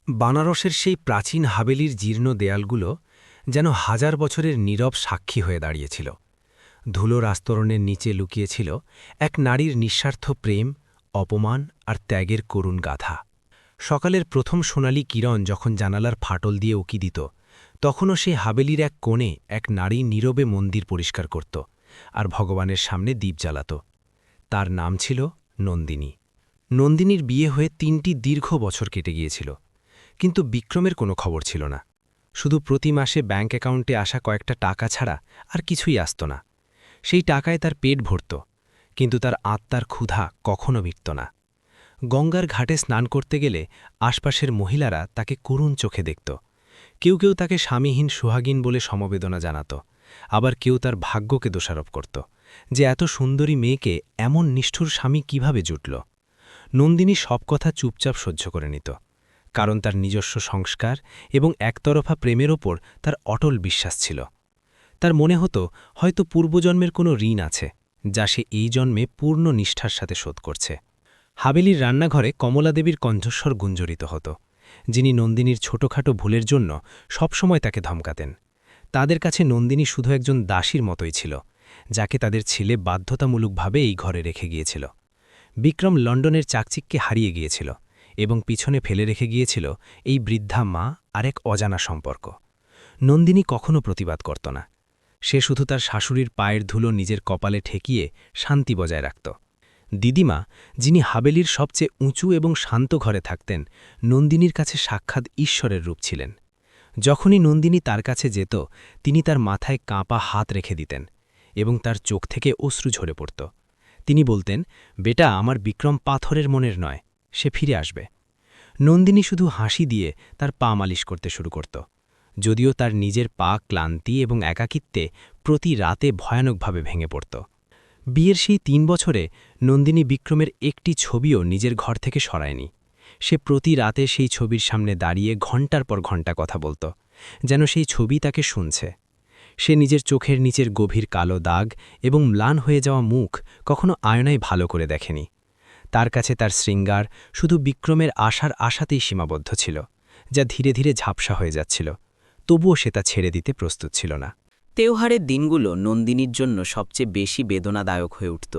বানারসের সেই প্রাচীন হাবেলির জীর্ণ দেয়ালগুলো যেন হাজার বছরের নীরব সাক্ষী হয়ে দাঁড়িয়েছিল। ধুলোর আস্তরণের নিচে লুকিয়েছিল এক নারীর নিঃস্বার্থ প্রেম, অপমান আর ত্যাগের করুণ গাথা। সকালের প্রথম সোনালি কিরণ যখন জানালার ফাটল দিয়ে উকি দিত, তখনও সেই হাবেলির এক কোণে এক নারী নীরবে মন্দির পরিষ্কার করত আর ভগবানের সামনে দীপ জ্বালাত। তার নাম ছিল নন্দিনী। নন্দিনীর বিয়ে হয়ে ৩টি দীর্ঘ বছর কেটে গিয়েছিল, কিন্তু বিক্রমের কোনো খবর ছিল না। শুধু প্রতি মাসে ব্যাঙ্ক অ্যাকাউন্টে আসা কয়েকটা টাকা ছাড়া আর কিছুই আসত না। সেই টাকায় তার পেট ভরত, কিন্তু তার আত্মার ক্ষুধা কখনো মিটত না। গঙ্গার ঘাটে স্নান করতে গেলে আশপাশের মহিলারা তাকে করুণ চোখে দেখত। কেউ কেউ তাকে স্বামীহীন সোহাগিন বলে সমবেদনা জানাত, আবার কেউ তার ভাগ্যকে দোষারোপ করত যে এত সুন্দরী মেয়েকে এমন নিষ্ঠুর স্বামী কিভাবে জুটল। নন্দিনী সব কথা চুপচাপ সহ্য করে নিত, কারণ তার নিজস্ব সংস্কার এবং একতরফা প্রেমের ওপর তার অটল বিশ্বাস ছিল। তার মনে হতো হয়তো পূর্বজন্মের কোনো ঋণ আছে, যা সে এই জন্মে পূর্ণ নিষ্ঠার সাথে শোধ করছে। হাবেলির রান্নাঘরে কমলাদেবীর কণ্ঠস্বর গুঞ্জরিত হতো, যিনি নন্দিনীর ছোটখাটো ভুলের জন্য সবসময় তাকে ধমকাতেন। তাদের কাছে নন্দিনী শুধু একজন দাসীর মতোই ছিল, যাকে তাদের ছেলে বাধ্যতামূলকভাবে এই ঘরে রেখে গিয়েছিল। বিক্রম লন্ডনের চাকচিক্যে হারিয়ে গিয়েছিল এবং পিছনে ফেলে রেখে গিয়েছিল এই বৃদ্ধা মা আর এক অজানা সম্পর্ক। নন্দিনী কখনো প্রতিবাদ করত না। সে শুধু তার শাশুড়ির পায়ের ধুলো নিজের কপালে ঠেকিয়ে শান্তি বজায় রাখত। দিদিমা, যিনি হাবেলির সবচেয়ে উঁচু এবং শান্ত ঘরে থাকতেন, নন্দিনীর কাছে সাক্ষাৎ ঈশ্বরের রূপ ছিলেন। যখনই নন্দিনী তার কাছে যেত, তিনি তার মাথায় কাঁপা হাত রেখে দিতেন এবং তার চোখ থেকে অশ্রু ঝরে পড়ত। তিনি বলতেন, বেটা, আমার বিক্রম পাথরের মনের নয়, সে ফিরে আসবে। নন্দিনী শুধু হাসি দিয়ে তার পা মালিশ করতে শুরু করত, যদিও তার নিজের পা ক্লান্তি এবং একাকিত্বে প্রতি রাতে ভয়ানকভাবে ভেঙে পড়ত। বিয়ের সেই ৩ বছরে নন্দিনী বিক্রমের একটি ছবিও নিজের ঘর থেকে সরায়নি। সে প্রতি রাতে সেই ছবির সামনে দাঁড়িয়ে ঘণ্টার পর ঘণ্টা কথা বলত, যেন সেই ছবি তাকে শুনছে। সে নিজের চোখের নিচের গভীর কালো দাগ এবং ম্লান হয়ে যাওয়া মুখ কখনো আয়নায় ভালো করে দেখেনি। তার কাছে তার শৃঙ্গার শুধু বিক্রমের আশার আশাতেই সীমাবদ্ধ ছিল, যা ধীরে ধীরে ঝাপসা হয়ে যাচ্ছিল। তবুও সে তা ছেড়ে দিতে প্রস্তুত ছিল না। তেওহারের দিনগুলো নন্দিনীর জন্য সবচেয়ে বেশি বেদনাদায়ক হয়ে উঠত।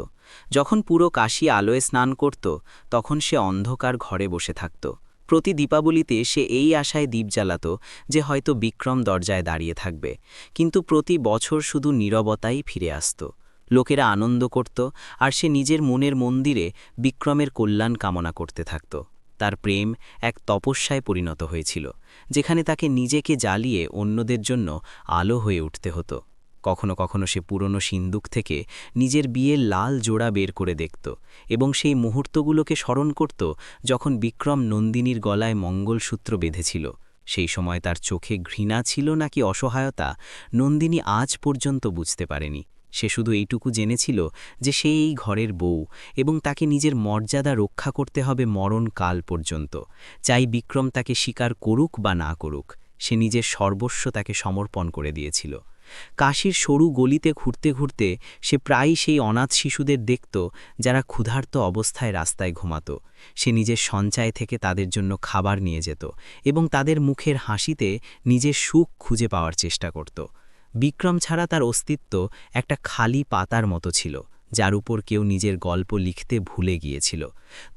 যখন পুরো কাশী আলোয় স্নান করত, তখন সে অন্ধকার ঘরে বসে থাকত। প্রতি দীপাবলিতে সে এই আশায় দীপ জ্বালাত যে হয়তো বিক্রম দরজায় দাঁড়িয়ে থাকবে, কিন্তু প্রতি বছর শুধু নীরবতাই ফিরে আসত। লোকেরা আনন্দ করত, আর সে নিজের মনের মন্দিরে বিক্রমের কল্যাণ কামনা করতে থাকত। তার প্রেম এক তপস্যায় পরিণত হয়েছিল, যেখানে তাকে নিজেকে জ্বালিয়ে অন্যদের জন্য আলো হয়ে উঠতে হতো। কখনো কখনো সে পুরনো সিন্দুক থেকে নিজের বিয়ের লাল জোড়া বের করে দেখত এবং সেই মুহূর্তগুলোকে স্মরণ করত যখন বিক্রম নন্দিনীর গলায় মঙ্গলসূত্র বেঁধেছিল। সেই সময় তার চোখে ঘৃণা ছিল নাকি অসহায়তা, নন্দিনী আজ পর্যন্ত বুঝতে পারেনি। সে শুধু এইটুকু জেনেছিল যে সে এই ঘরের বউ এবং তাকে নিজের মর্যাদা রক্ষা করতে হবে মরণকাল পর্যন্ত। চাই বিক্রম তাকে স্বীকার করুক বা না করুক, সে নিজের সর্বস্ব তাকে সমর্পণ করে দিয়েছিল। কাশীর সরু গলিতে ঘুরতে ঘুরতে সে প্রায়ই সেই অনাথ শিশুদের দেখত, যারা ক্ষুধার্ত অবস্থায় রাস্তায় ঘুমাত। সে নিজের সঞ্চয় থেকে তাদের জন্য খাবার নিয়ে যেত এবং তাদের মুখের হাসিতে নিজের সুখ খুঁজে পাওয়ার চেষ্টা করত। বিক্রম ছাড়া তার অস্তিত্ব একটা খালি পাতার মতো ছিল, যার উপর কেউ নিজের গল্প লিখতে ভুলে গিয়েছিল।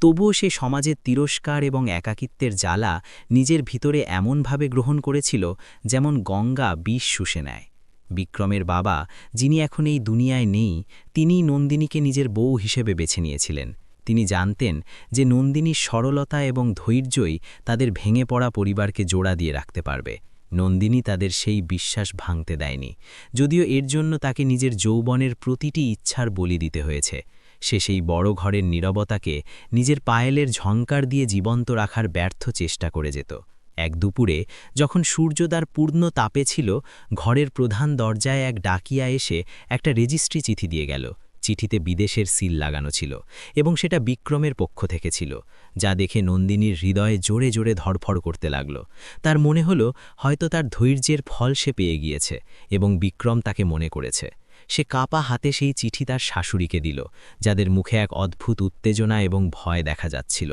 তবুও সে সমাজের তিরস্কার এবং একাকিত্বের জ্বালা নিজের ভিতরে এমনভাবে গ্রহণ করেছিল যেমন গঙ্গা বিষ শুষে নেয়। বিক্রমের বাবা, যিনি এখন এই দুনিয়ায় নেই, তিনি নন্দিনীকে নিজের বউ হিসেবে বেছে নিয়েছিলেন। তিনি জানতেন যে নন্দিনীর সরলতা এবং ধৈর্যই তাদের ভেঙে পড়া পরিবারকে জোড়া দিয়ে রাখতে পারবে। নন্দিনী তাদের সেই বিশ্বাস ভাঙতে দেয়নি, যদিও এর জন্য তাকে নিজের যৌবনের প্রতিটি ইচ্ছার বলি দিতে হয়েছে। সে সেই বড় ঘরের নীরবতাকে নিজের পায়েলের ঝংকার দিয়ে জীবন্ত রাখার ব্যর্থ চেষ্টা করে যেত। এক দুপুরে যখন সূর্যোদয় পূর্ণ তাপে ছিল, ঘরের প্রধান দরজায় এক ডাকিয়া এসে একটা রেজিস্ট্রি চিঠি দিয়ে গেল। চিঠিতে বিদেশের সিল লাগানো ছিল এবং সেটা বিক্রমের পক্ষ থেকে ছিল, যা দেখে নন্দিনীর হৃদয়ে জোরে জোরে ধড়ফড় করতে লাগল। তার মনে হলো হয়তো তার ধৈর্যের ফল সে পেয়ে গিয়েছে এবং বিক্রম তাকে মনে করেছে। সে কাপা হাতে সেই চিঠি তার শাশুড়িকে দিল, যাদের মুখে এক অদ্ভুত উত্তেজনা এবং ভয় দেখা যাচ্ছিল।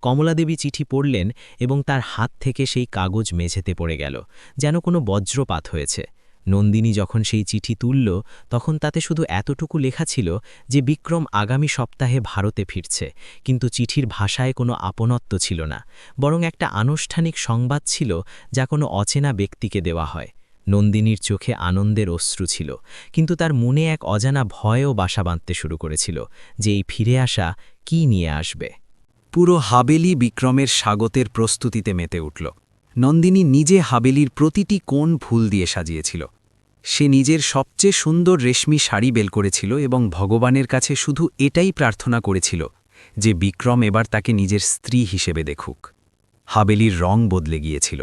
কমলাদেবী চিঠি পড়লেন এবং তার হাত থেকে সেই কাগজ মেঝেতে পড়ে গেল, যেন কোনো বজ্রপাত হয়েছে। নন্দিনী যখন সেই চিঠি তুলল, তখন তাতে শুধু এতটুকু লেখা ছিল যে বিক্রম আগামী সপ্তাহে ভারতে ফিরছে, কিন্তু চিঠির ভাষায় কোনো আপনত্ব ছিল না, বরং একটা আনুষ্ঠানিক সংবাদ ছিল যা কোনো অচেনা ব্যক্তিকে দেওয়া হয়। নন্দিনীর চোখে আনন্দের অশ্রু ছিল, কিন্তু তার মনে এক অজানা ভয়ও বাসা বাঁধতে শুরু করেছিল যে এই ফিরে আসা কি নিয়ে আসবে। পুরো হাবেলি বিক্রমের স্বাগতের প্রস্তুতিতে মেতে উঠল। নন্দিনী নিজে হাবেলির প্রতিটি কোণ ফুল দিয়ে সাজিয়েছিল। সে নিজের সবচেয়ে সুন্দর রেশমি শাড়ি বের করেছিল এবং ভগবানের কাছে শুধু এটাই প্রার্থনা করেছিল যে বিক্রম এবার তাকে নিজের স্ত্রী হিসেবে দেখুক। হাবেলির রং বদলে গিয়েছিল।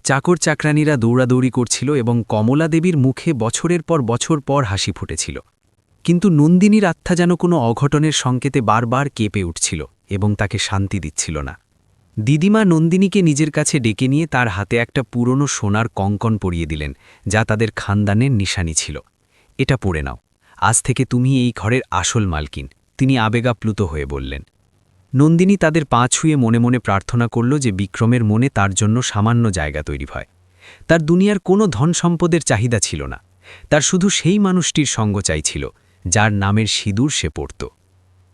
চাকর চাকরানীরা দৌড়াদৌড়ি করছিল এবং কমলা দেবীর মুখে বছরের পর বছর পর হাসি ফুটেছিল। কিন্তু নন্দিনীর আত্মা যেন কোনো অঘটনের সংকেতে বারবার কেঁপে উঠছিল এবং তাকে শান্তি দিচ্ছিল না। দিদিমা নন্দিনীকে নিজের কাছে ডেকে নিয়ে তার হাতে একটা পুরনো সোনার কঙ্কন পরিয়ে দিলেন, যা তাদের খানদানের নিশানি ছিল। এটা পরে নাও, আজ থেকে তুমি এই ঘরের আসল মালকিন, তিনি আবেগাপ্লুত হয়ে বললেন। নন্দিনী তাদের পা ছুঁয়ে মনে মনে প্রার্থনা করল যে বিক্রমের মনে তার জন্য সামান্য জায়গা তৈরি হয়। তার দুনিয়ার কোনো ধন সম্পদের চাহিদা ছিল না, তার শুধু সেই মানুষটির সঙ্গ চাইছিল যার নামের সিঁদুর সে পড়ত।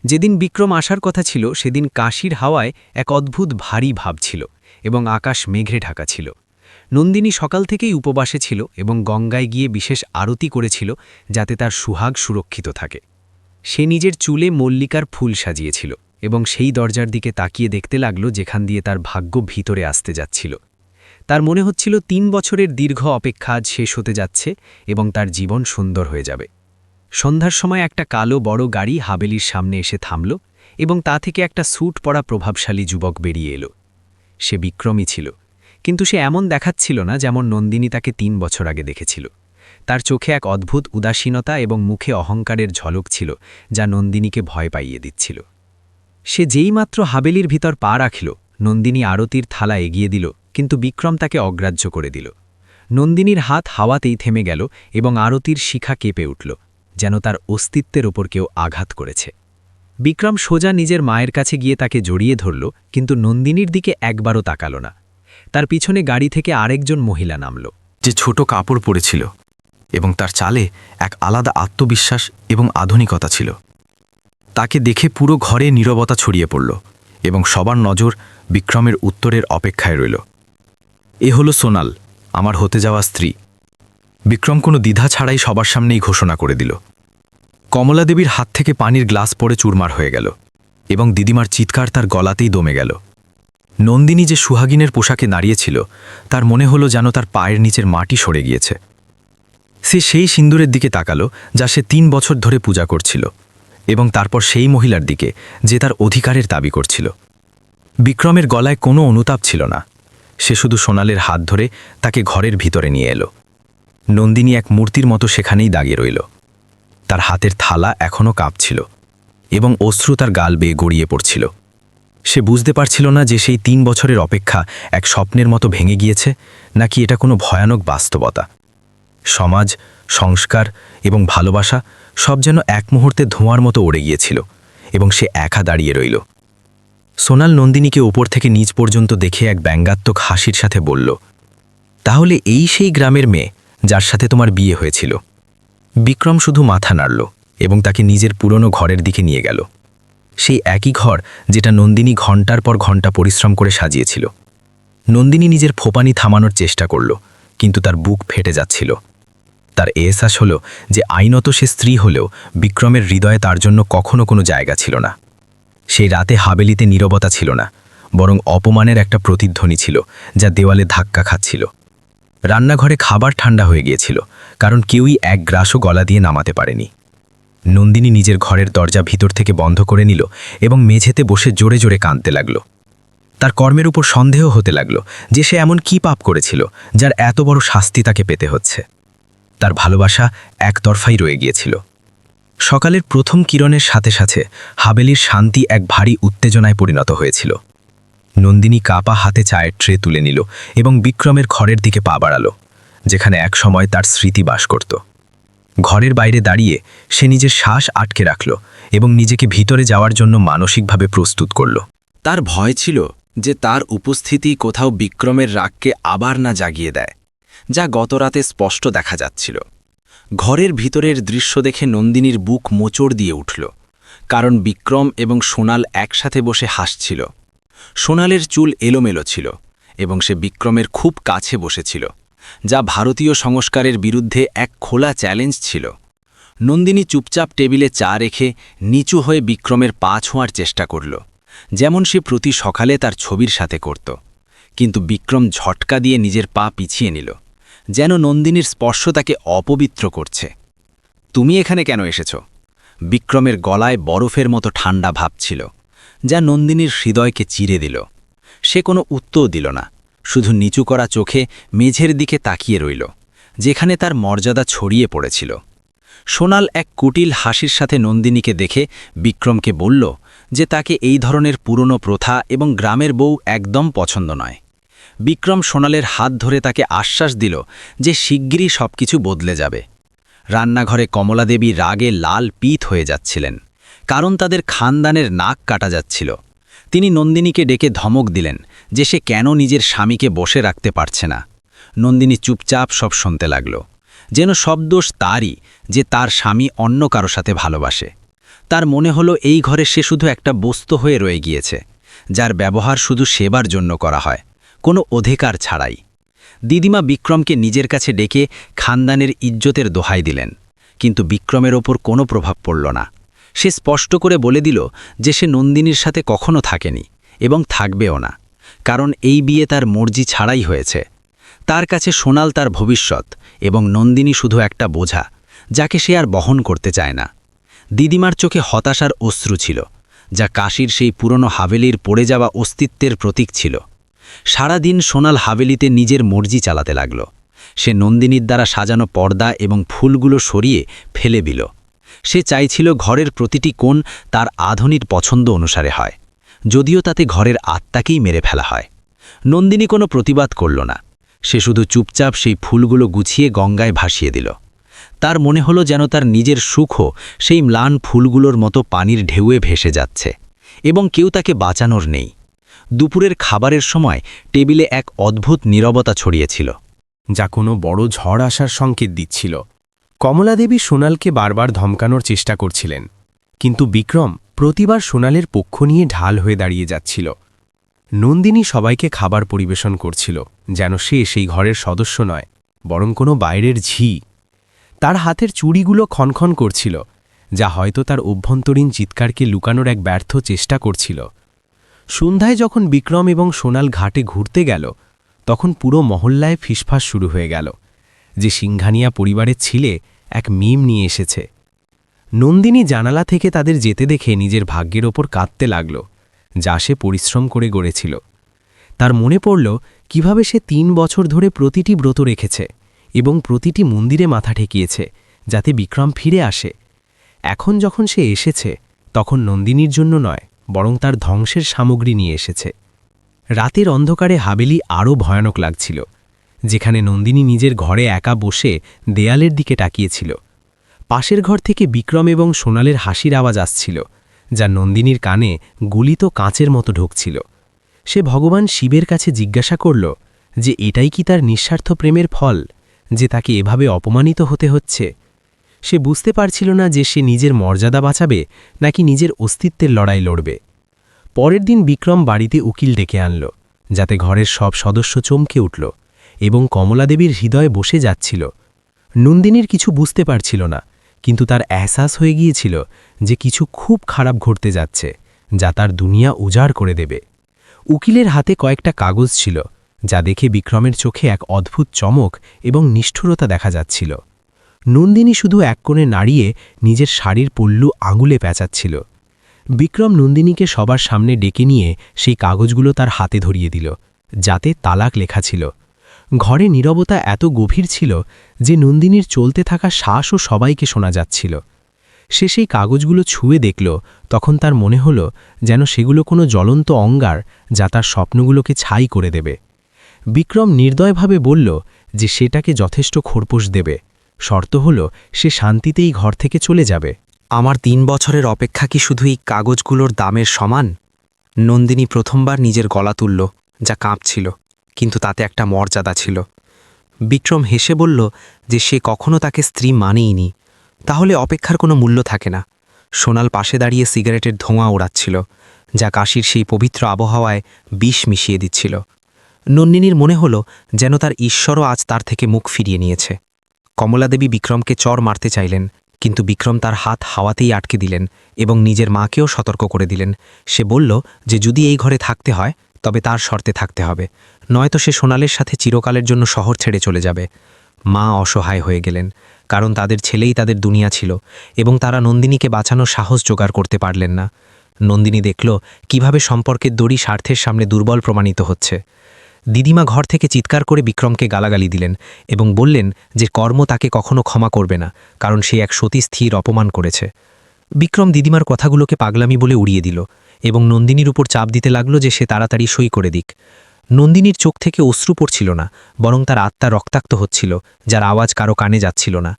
যেদিন বিক্রম আসার কথা ছিল সেদিন কাশীর হাওয়ায় এক অদ্ভুত ভারী ভাব ছিল এবং আকাশ মেঘে ঢাকা ছিল। নন্দিনী সকাল থেকেই উপবাসে ছিল এবং গঙ্গায় গিয়ে বিশেষ আরতি করেছিল যাতে তার সুহাগ সুরক্ষিত থাকে। সে নিজের চুলে মল্লিকার ফুল সাজিয়েছিল এবং সেই দরজার দিকে তাকিয়ে দেখতে লাগল যেখান দিয়ে তার ভাগ্য ভিতরে আসতে যাচ্ছিল। তার মনে হচ্ছিল ৩ বছরের দীর্ঘ অপেক্ষা আজ শেষ হতে যাচ্ছে এবং তার জীবন সুন্দর হয়ে যাবে। সন্ধ্যার সময় একটা কালো বড় গাড়ি হাবেলির সামনে এসে থামল এবং তা থেকে একটা স্যুট পরা প্রভাবশালী যুবক বেরিয়ে এলো। সে বিক্রমী ছিল, কিন্তু সে এমন দেখাচ্ছিল না যেমন নন্দিনী তাকে ৩ বছর আগে দেখেছিল। তার চোখে এক অদ্ভুত উদাসীনতা এবং মুখে অহংকারের ঝলক ছিল যা নন্দিনীকে ভয় পাইয়ে দিচ্ছিল। সে যেইমাত্র হাবেলির ভিতর পা রাখল, নন্দিনী আরতির থালা এগিয়ে দিল, কিন্তু বিক্রম তাকে অগ্রাহ্য করে দিল। নন্দিনীর হাত হাওয়াতেই থেমে গেল এবং আরতির শিখা কেঁপে উঠল, যেন তার অস্তিত্বের ওপর কেউ আঘাত করেছে। বিক্রম সোজা নিজের মায়ের কাছে গিয়ে তাকে জড়িয়ে ধরল, কিন্তু নন্দিনীর দিকে একবারও তাকাল না। তার পিছনে গাড়ি থেকে আরেকজন মহিলা নামল, যে ছোট কাপড় পরেছিল এবং তার চালে এক আলাদা আত্মবিশ্বাস এবং আধুনিকতা ছিল। তাকে দেখে পুরো ঘরে নীরবতা ছড়িয়ে পড়ল এবং সবার নজর বিক্রমের উত্তরের অপেক্ষায় রইল। এ হলো সোনাল, আমার হতে যাওয়া স্ত্রী। বিক্রম কোনো দ্বিধা ছাড়াই সবার সামনেই ঘোষণা করে দিল। কমলা দেবীর হাত থেকে পানির গ্লাস পড়ে চুরমার হয়ে গেল এবং দিদিমার চিৎকার তার গলাতেই দমে গেল। নন্দিনী যে সুহাগিনের পোশাকে দাঁড়িয়েছিল, তার মনে হলো যেন তার পায়ের নিচের মাটি সরে গিয়েছে। সে সেই সিন্দুরের দিকে তাকালো যা সে ৩ বছর ধরে পূজা করছিল, এবং তারপর সেই মহিলার দিকে যে তার অধিকারের দাবি করছিল। বিক্রমের গলায় কোনো অনুতাপ ছিল না। সে শুধু সোনালের হাত ধরে তাকে ঘরের ভিতরে নিয়ে এলো। নন্দিনী এক মূর্তির মতো সেখানেই দাঁড়িয়ে রইল। তার হাতের থালা এখনও কাঁপছিল এবং অশ্রু তার গাল বেয়ে গড়িয়ে পড়ছিল। সে বুঝতে পারছিল না যে সেই ৩ বছরের অপেক্ষা এক স্বপ্নের মতো ভেঙে গিয়েছে নাকি এটা কোনো ভয়ানক বাস্তবতা। সমাজ, সংস্কার এবং ভালোবাসা সব যেন এক মুহূর্তে ধোঁয়ার মতো উড়ে গিয়েছিল এবং সে একা দাঁড়িয়ে রইল। সোনাল নন্দিনীকে ওপর থেকে নিচ পর্যন্ত দেখে এক ব্যঙ্গাত্মক হাসির সাথে বলল, তাহলে এই সেই গ্রামের মেয়ে যার সাথে তোমার বিয়ে হয়েছিল। বিক্রম শুধু মাথা নাড়ল এবং তাকে নিজের পুরনো ঘরের দিকে নিয়ে গেল। সেই একই ঘর যেটা নন্দিনী ঘণ্টার পর ঘণ্টা পরিশ্রম করে সাজিয়েছিল। নন্দিনী নিজের ফোপানি থামানোর চেষ্টা করল, কিন্তু তার বুক ফেটে যাচ্ছিল। তার এহসাস হলো যে আইনত সে স্ত্রী হলেও বিক্রমের হৃদয়ে তার জন্য কখনো কোনো জায়গা ছিল না। সেই রাতে হাবেলিতে নীরবতা ছিল না, বরং অপমানের একটা প্রতিধ্বনি ছিল যা দেওয়ালে ধাক্কা খাচ্ছিল। রান্নাঘরে খাবার ঠান্ডা হয়ে গিয়েছিল, কারণ কেউই এক গ্রাসও গলা দিয়ে নামাতে পারেনি। নন্দিনী নিজের ঘরের দরজা ভিতর থেকে বন্ধ করে নিল এবং মেঝেতে বসে জোরে জোরে কাঁদতে লাগল। তার কর্মের উপর সন্দেহ হতে লাগল যে সে এমন কী পাপ করেছিল যার এত বড় শাস্তি তাকে পেতে হচ্ছে। তার ভালোবাসা একতরফাই রয়ে গিয়েছিল। সকালের প্রথম কিরণের সাথে সাথে হাবেলির শান্তি এক ভারী উত্তেজনায় পরিণত হয়েছিল। নন্দিনী কাপা হাতে চায়ের ট্রে তুলে নিল এবং বিক্রমের ঘরের দিকে পা বাড়াল, যেখানে এক সময় তার স্মৃতি বাস করত। ঘরের বাইরে দাঁড়িয়ে সে নিজের শ্বাস আটকে রাখল এবং নিজেকে ভিতরে যাওয়ার জন্য মানসিকভাবে প্রস্তুত করল। তার ভয় ছিল যে তার উপস্থিতি কোথাও বিক্রমের রাগকে আবার না জাগিয়ে দেয়, যা গতরাতে স্পষ্ট দেখা যাচ্ছিল। ঘরের ভিতরের দৃশ্য দেখে নন্দিনীর বুক মোচড় দিয়ে উঠল, কারণ বিক্রম এবং সোনাল একসাথে বসে হাসছিল। সোনালের চুল এলোমেলো ছিল এবং সে বিক্রমের খুব কাছে বসেছিল, যা ভারতীয় সংস্কারের বিরুদ্ধে এক খোলা চ্যালেঞ্জ ছিল। নন্দিনী চুপচাপ টেবিলে চা রেখে নিচু হয়ে বিক্রমের পা ছোঁয়ার চেষ্টা করল, যেমন সে প্রতি সকালে তার ছবির সাথে করত। কিন্তু বিক্রম ঝটকা দিয়ে নিজের পা পিছিয়ে নিল, যেন নন্দিনীর স্পর্শ তাকে অপবিত্র করছে। তুমি এখানে কেন এসেছ? বিক্রমের গলায় বরফের মতো ঠান্ডা ভাব ছিল, যা নন্দিনীর হৃদয়কে চিরে দিল। সে কোনো উত্তর দিল না, শুধু নিচু করা চোখে মেঝের দিকে তাকিয়ে রইল, যেখানে তার মর্যাদা ছড়িয়ে পড়েছিল। সোনাল এক কুটিল হাসির সাথে নন্দিনীকে দেখে বিক্রমকে বলল যে তাকে এই ধরনের পুরনো প্রথা এবং গ্রামের বউ একদম পছন্দ নয়। বিক্রম সোনালের হাত ধরে তাকে আশ্বাস দিল যে শিগগিরই সবকিছু বদলে যাবে। রান্নাঘরে কমলাদেবী রাগে লাল পিত হয়ে যাচ্ছিলেন, কারণ তাদের খানদানের নাক কাটা যাচ্ছিল। তিনি নন্দিনীকে ডেকে ধমক দিলেন যে সে কেন নিজের স্বামীকে বসে রাখতে পারছে না। নন্দিনী চুপচাপ সব শুনতে লাগল, যেন সব দোষ তারই যে তার স্বামী অন্য কারো সাথে ভালোবাসে। তার মনে হলো এই ঘরে সে শুধু একটা বস্তু হয়ে রয়ে গিয়েছে, যার ব্যবহার শুধু সেবার জন্য করা হয়, কোনো অধিকার ছাড়াই। দিদিমা বিক্রমকে নিজের কাছে ডেকে খানদানের ইজ্জতের দোহাই দিলেন, কিন্তু বিক্রমের ওপর কোনো প্রভাব পড়ল না। সে স্পষ্ট করে বলে দিল যে সে নন্দিনীর সাথে কখনো থাকেনি এবং থাকবেও না, কারণ এই বিয়ে তার মর্জি ছাড়াই হয়েছে। তার কাছে সোনাল তার ভবিষ্যৎ এবং নন্দিনী শুধু একটা বোঝা, যাকে সে আর বহন করতে চায় না। দিদিমার চোখে হতাশার অশ্রু ছিল, যা কাশীর সেই পুরনো হাভেলির পড়ে যাওয়া অস্তিত্বের প্রতীক ছিল। সারা দিন সোনাল হাভেলিতে নিজের মর্জি চালাতে লাগল। সে নন্দিনীর দ্বারা সাজানো পর্দা এবং ফুলগুলো সরিয়ে ফেলে দিল। সে চাইছিল ঘরের প্রতিটি কোণ তার আধুনিক পছন্দ অনুসারে হয়, যদিও তাতে ঘরের আত্মাকেই মেরে ফেলা হয়। নন্দিনী কোনো প্রতিবাদ করল না, সে শুধু চুপচাপ সেই ফুলগুলো গুছিয়ে গঙ্গায় ভাসিয়ে দিল। তার মনে হলো যেন তার নিজের সুখও সেই ম্লান ফুলগুলোর মতো পানির ঢেউয়ে ভেসে যাচ্ছে, এবং কেউ তাকে বাঁচানোর নেই। দুপুরের খাবারের সময় টেবিলে এক অদ্ভুত নীরবতা ছড়িয়েছিল, যা কোনো বড় ঝড় আসার সংকেত দিচ্ছিল। কমলাদেবী সোনালকে বারবার ধমকানোর চেষ্টা করছিলেন, কিন্তু বিক্রম প্রতিবার সোনালের পক্ষ নিয়ে ঢাল হয়ে দাঁড়িয়ে যাচ্ছিল। নন্দিনী সবাইকে খাবার পরিবেশন করছিল, যেন সে সেই ঘরের সদস্য নয়, বরং কোনো বাইরের ঝি। তার হাতের চুড়িগুলো খনখন করছিল, যা হয়তো তার অভ্যন্তরীণ চিৎকারকে লুকানোর এক ব্যর্থ চেষ্টা করছিল। সন্ধ্যায় যখন বিক্রম এবং সোনাল ঘাটে ঘুরতে গেল, তখন পুরো মহল্লায় ফিসফাস শুরু হয়ে গেল যে সিংঘানিয়া পরিবারের ছিলে এক মিম নিয়ে এসেছে। নন্দিনী জানালা থেকে তাদের যেতে দেখে নিজের ভাগ্যের ওপর কাঁদতে লাগল, যা সে পরিশ্রম করে গড়েছিল। তার মনে পড়ল কিভাবে সে 3 বছর ধরে প্রতিটি ব্রত রেখেছে এবং প্রতিটি মন্দিরে মাথা ঠেকিয়েছে যাতে বিক্রম ফিরে আসে। এখন যখন সে এসেছে, তখন নন্দিনীর জন্য নয়, বরং তার ধ্বংসের সামগ্রী নিয়ে এসেছে। রাতের অন্ধকারে হাভেলি আরও ভয়ানক লাগছিল, যেখানে নন্দিনী নিজের ঘরে একা বসে দেয়ালের দিকে তাকিয়েছিল। পাশের ঘর থেকে বিক্রম এবং সোনালের হাসির আওয়াজ আসছিল, যা নন্দিনীর কানে গুলিত কাঁচের মতো ঢুকছিল। সে ভগবান শিবের কাছে জিজ্ঞাসা করল যে এটাই কি তার নিঃস্বার্থ প্রেমের ফল, যে তাকে এভাবে অপমানিত হতে হচ্ছে। সে বুঝতে পারছিল না যে সে নিজের মর্যাদা বাঁচাবে নাকি নিজের অস্তিত্বের লড়াই লড়বে। পরের দিন বিক্রম বাড়িতে উকিল ডেকে আনল, যাতে ঘরের সব সদস্য চমকে উঠল এবং কমলাদেবীর হৃদয়ে বসে যাচ্ছিল। নন্দিনীর কিছু বুঝতে পারছিল না, কিন্তু তার এহসাস হয়ে গিয়েছিল যে কিছু খুব খারাপ ঘটতে যাচ্ছে, যা তার দুনিয়া উজাড় করে দেবে। উকিলের হাতে কয়েকটা কাগজ ছিল, যা দেখে বিক্রমের চোখে এক অদ্ভুত চমক এবং নিষ্ঠুরতা দেখা যাচ্ছিল। নন্দিনী শুধু এক কোণে নাড়িয়ে নিজের শাড়ির পল্লু আঙুলে প্যাঁচাচ্ছিল। বিক্রম নন্দিনীকে সবার সামনে ডেকে নিয়ে সেই কাগজগুলো তার হাতে ধরিয়ে দিল, যাতে তালাক লেখা ছিল। ঘরে নীরবতা এত গভীর ছিল যে নন্দিনীর চলতে থাকা শ্বাসও সবাইকে শোনা যাচ্ছিল। সে সেই কাগজগুলো ছুঁয়ে দেখল, তখন তার মনে হল যেন সেগুলো কোনো জ্বলন্ত অঙ্গার, যা তার স্বপ্নগুলোকে ছাই করে দেবে। বিক্রম নির্দয়ভাবে বলল যে সেটাকে যথেষ্ট খোরপোশ দেবে, শর্ত হল সে শান্তিতেই ঘর থেকে চলে যাবে। আমার 3 বছরের অপেক্ষা কি শুধু এই কাগজগুলোর দামের সমান? নন্দিনী প্রথমবার নিজের গলা তুলল, যা কাঁপছিল, কিন্তু তাতে একটা মর্যাদা ছিল। বিক্রম হেসে বলল যে সে কখনো তাকে স্ত্রী মানেইনি। তাহলে অপেক্ষার কোনো মূল্য থাকে না। সোনাল পাশে দাঁড়িয়ে সিগারেটের ধোঁয়া ওড়াচ্ছিল, যা কাশীর সেই পবিত্র আবহাওয়ায় বিষ মিশিয়ে দিচ্ছিল। নন্দিনীর মনে হল যেন তার ঈশ্বরও আজ তার থেকে মুখ ফিরিয়ে নিয়েছে। কমলাদেবী বিক্রমকে চর মারতে চাইলেন, কিন্তু বিক্রম তার হাত হাওয়াতেই আটকে দিলেন এবং নিজের মাকেও সতর্ক করে দিলেন। সে বলল যে যদি এই ঘরে থাকতে হয় তবে তার শর্তে থাকতে হবে, নয়তো সে সোনালের সাথে চিরকালের জন্য শহর ছেড়ে চলে যাবে। মা অসহায় হয়ে গেলেন, কারণ তাদের ছেলেই তাদের দুনিয়া ছিল এবং তারা নন্দিনীকে বাঁচানোর সাহস জোগাড় করতে পারলেন না। নন্দিনী দেখল কিভাবে সম্পর্কের দড়ি স্বার্থের সামনে দুর্বল প্রমাণিত হচ্ছে। দিদিমা ঘর থেকে চিৎকার করে বিক্রমকে গালাগালি দিলেন এবং বললেন যে কর্ম তাকে কখনো ক্ষমা করবে না, কারণ সে এক সতী স্থির অপমান করেছে। বিক্রম দিদিমার কথাগুলোকে পাগলামি বলে উড়িয়ে দিল এবং নন্দিনীর উপর চাপ দিতে লাগল যে সে তাড়াতাড়ি সই করে দিক। নন্দিনীর চোখ থেকে অশ্রু পড়ছিল না, বরং তার আত্মা রক্তাক্ত হচ্ছিল, যার আওয়াজ কারো কানে যাচ্ছিল না।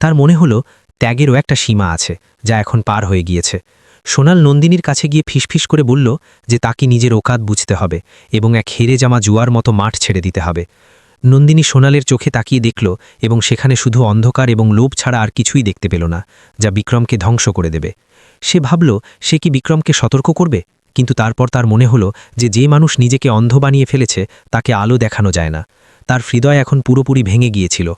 তার মনে হলো ত্যাগেরও একটা সীমা আছে, যা এখন পার হয়ে গিয়েছে। সোনাল নন্দিনীর কাছে গিয়ে ফিসফিস করে বলল যে তাকে নিজের ওকাত বুঝতে হবে এবং এক হেরে জামা জুয়ার মতো মাঠ ছেড়ে দিতে হবে। নন্দিনী সোনালের চোখে তাকিয়ে দেখল এবং সেখানে শুধু অন্ধকার এবং লোভ ছাড়া আর কিছুই দেখতে পেল না, যা বিক্রমকে ধ্বংস করে দেবে। সে ভাবল সে কি বিক্রমকে সতর্ক করবে, কিন্তু তারপর তার মনে হলো যে মানুষ নিজেকে অন্ধ বানিয়ে ফেলেছে তাকে আলো দেখানো যায় না। তার হৃদয় এখন পুরোপুরি ভেঙে গিয়েছিল।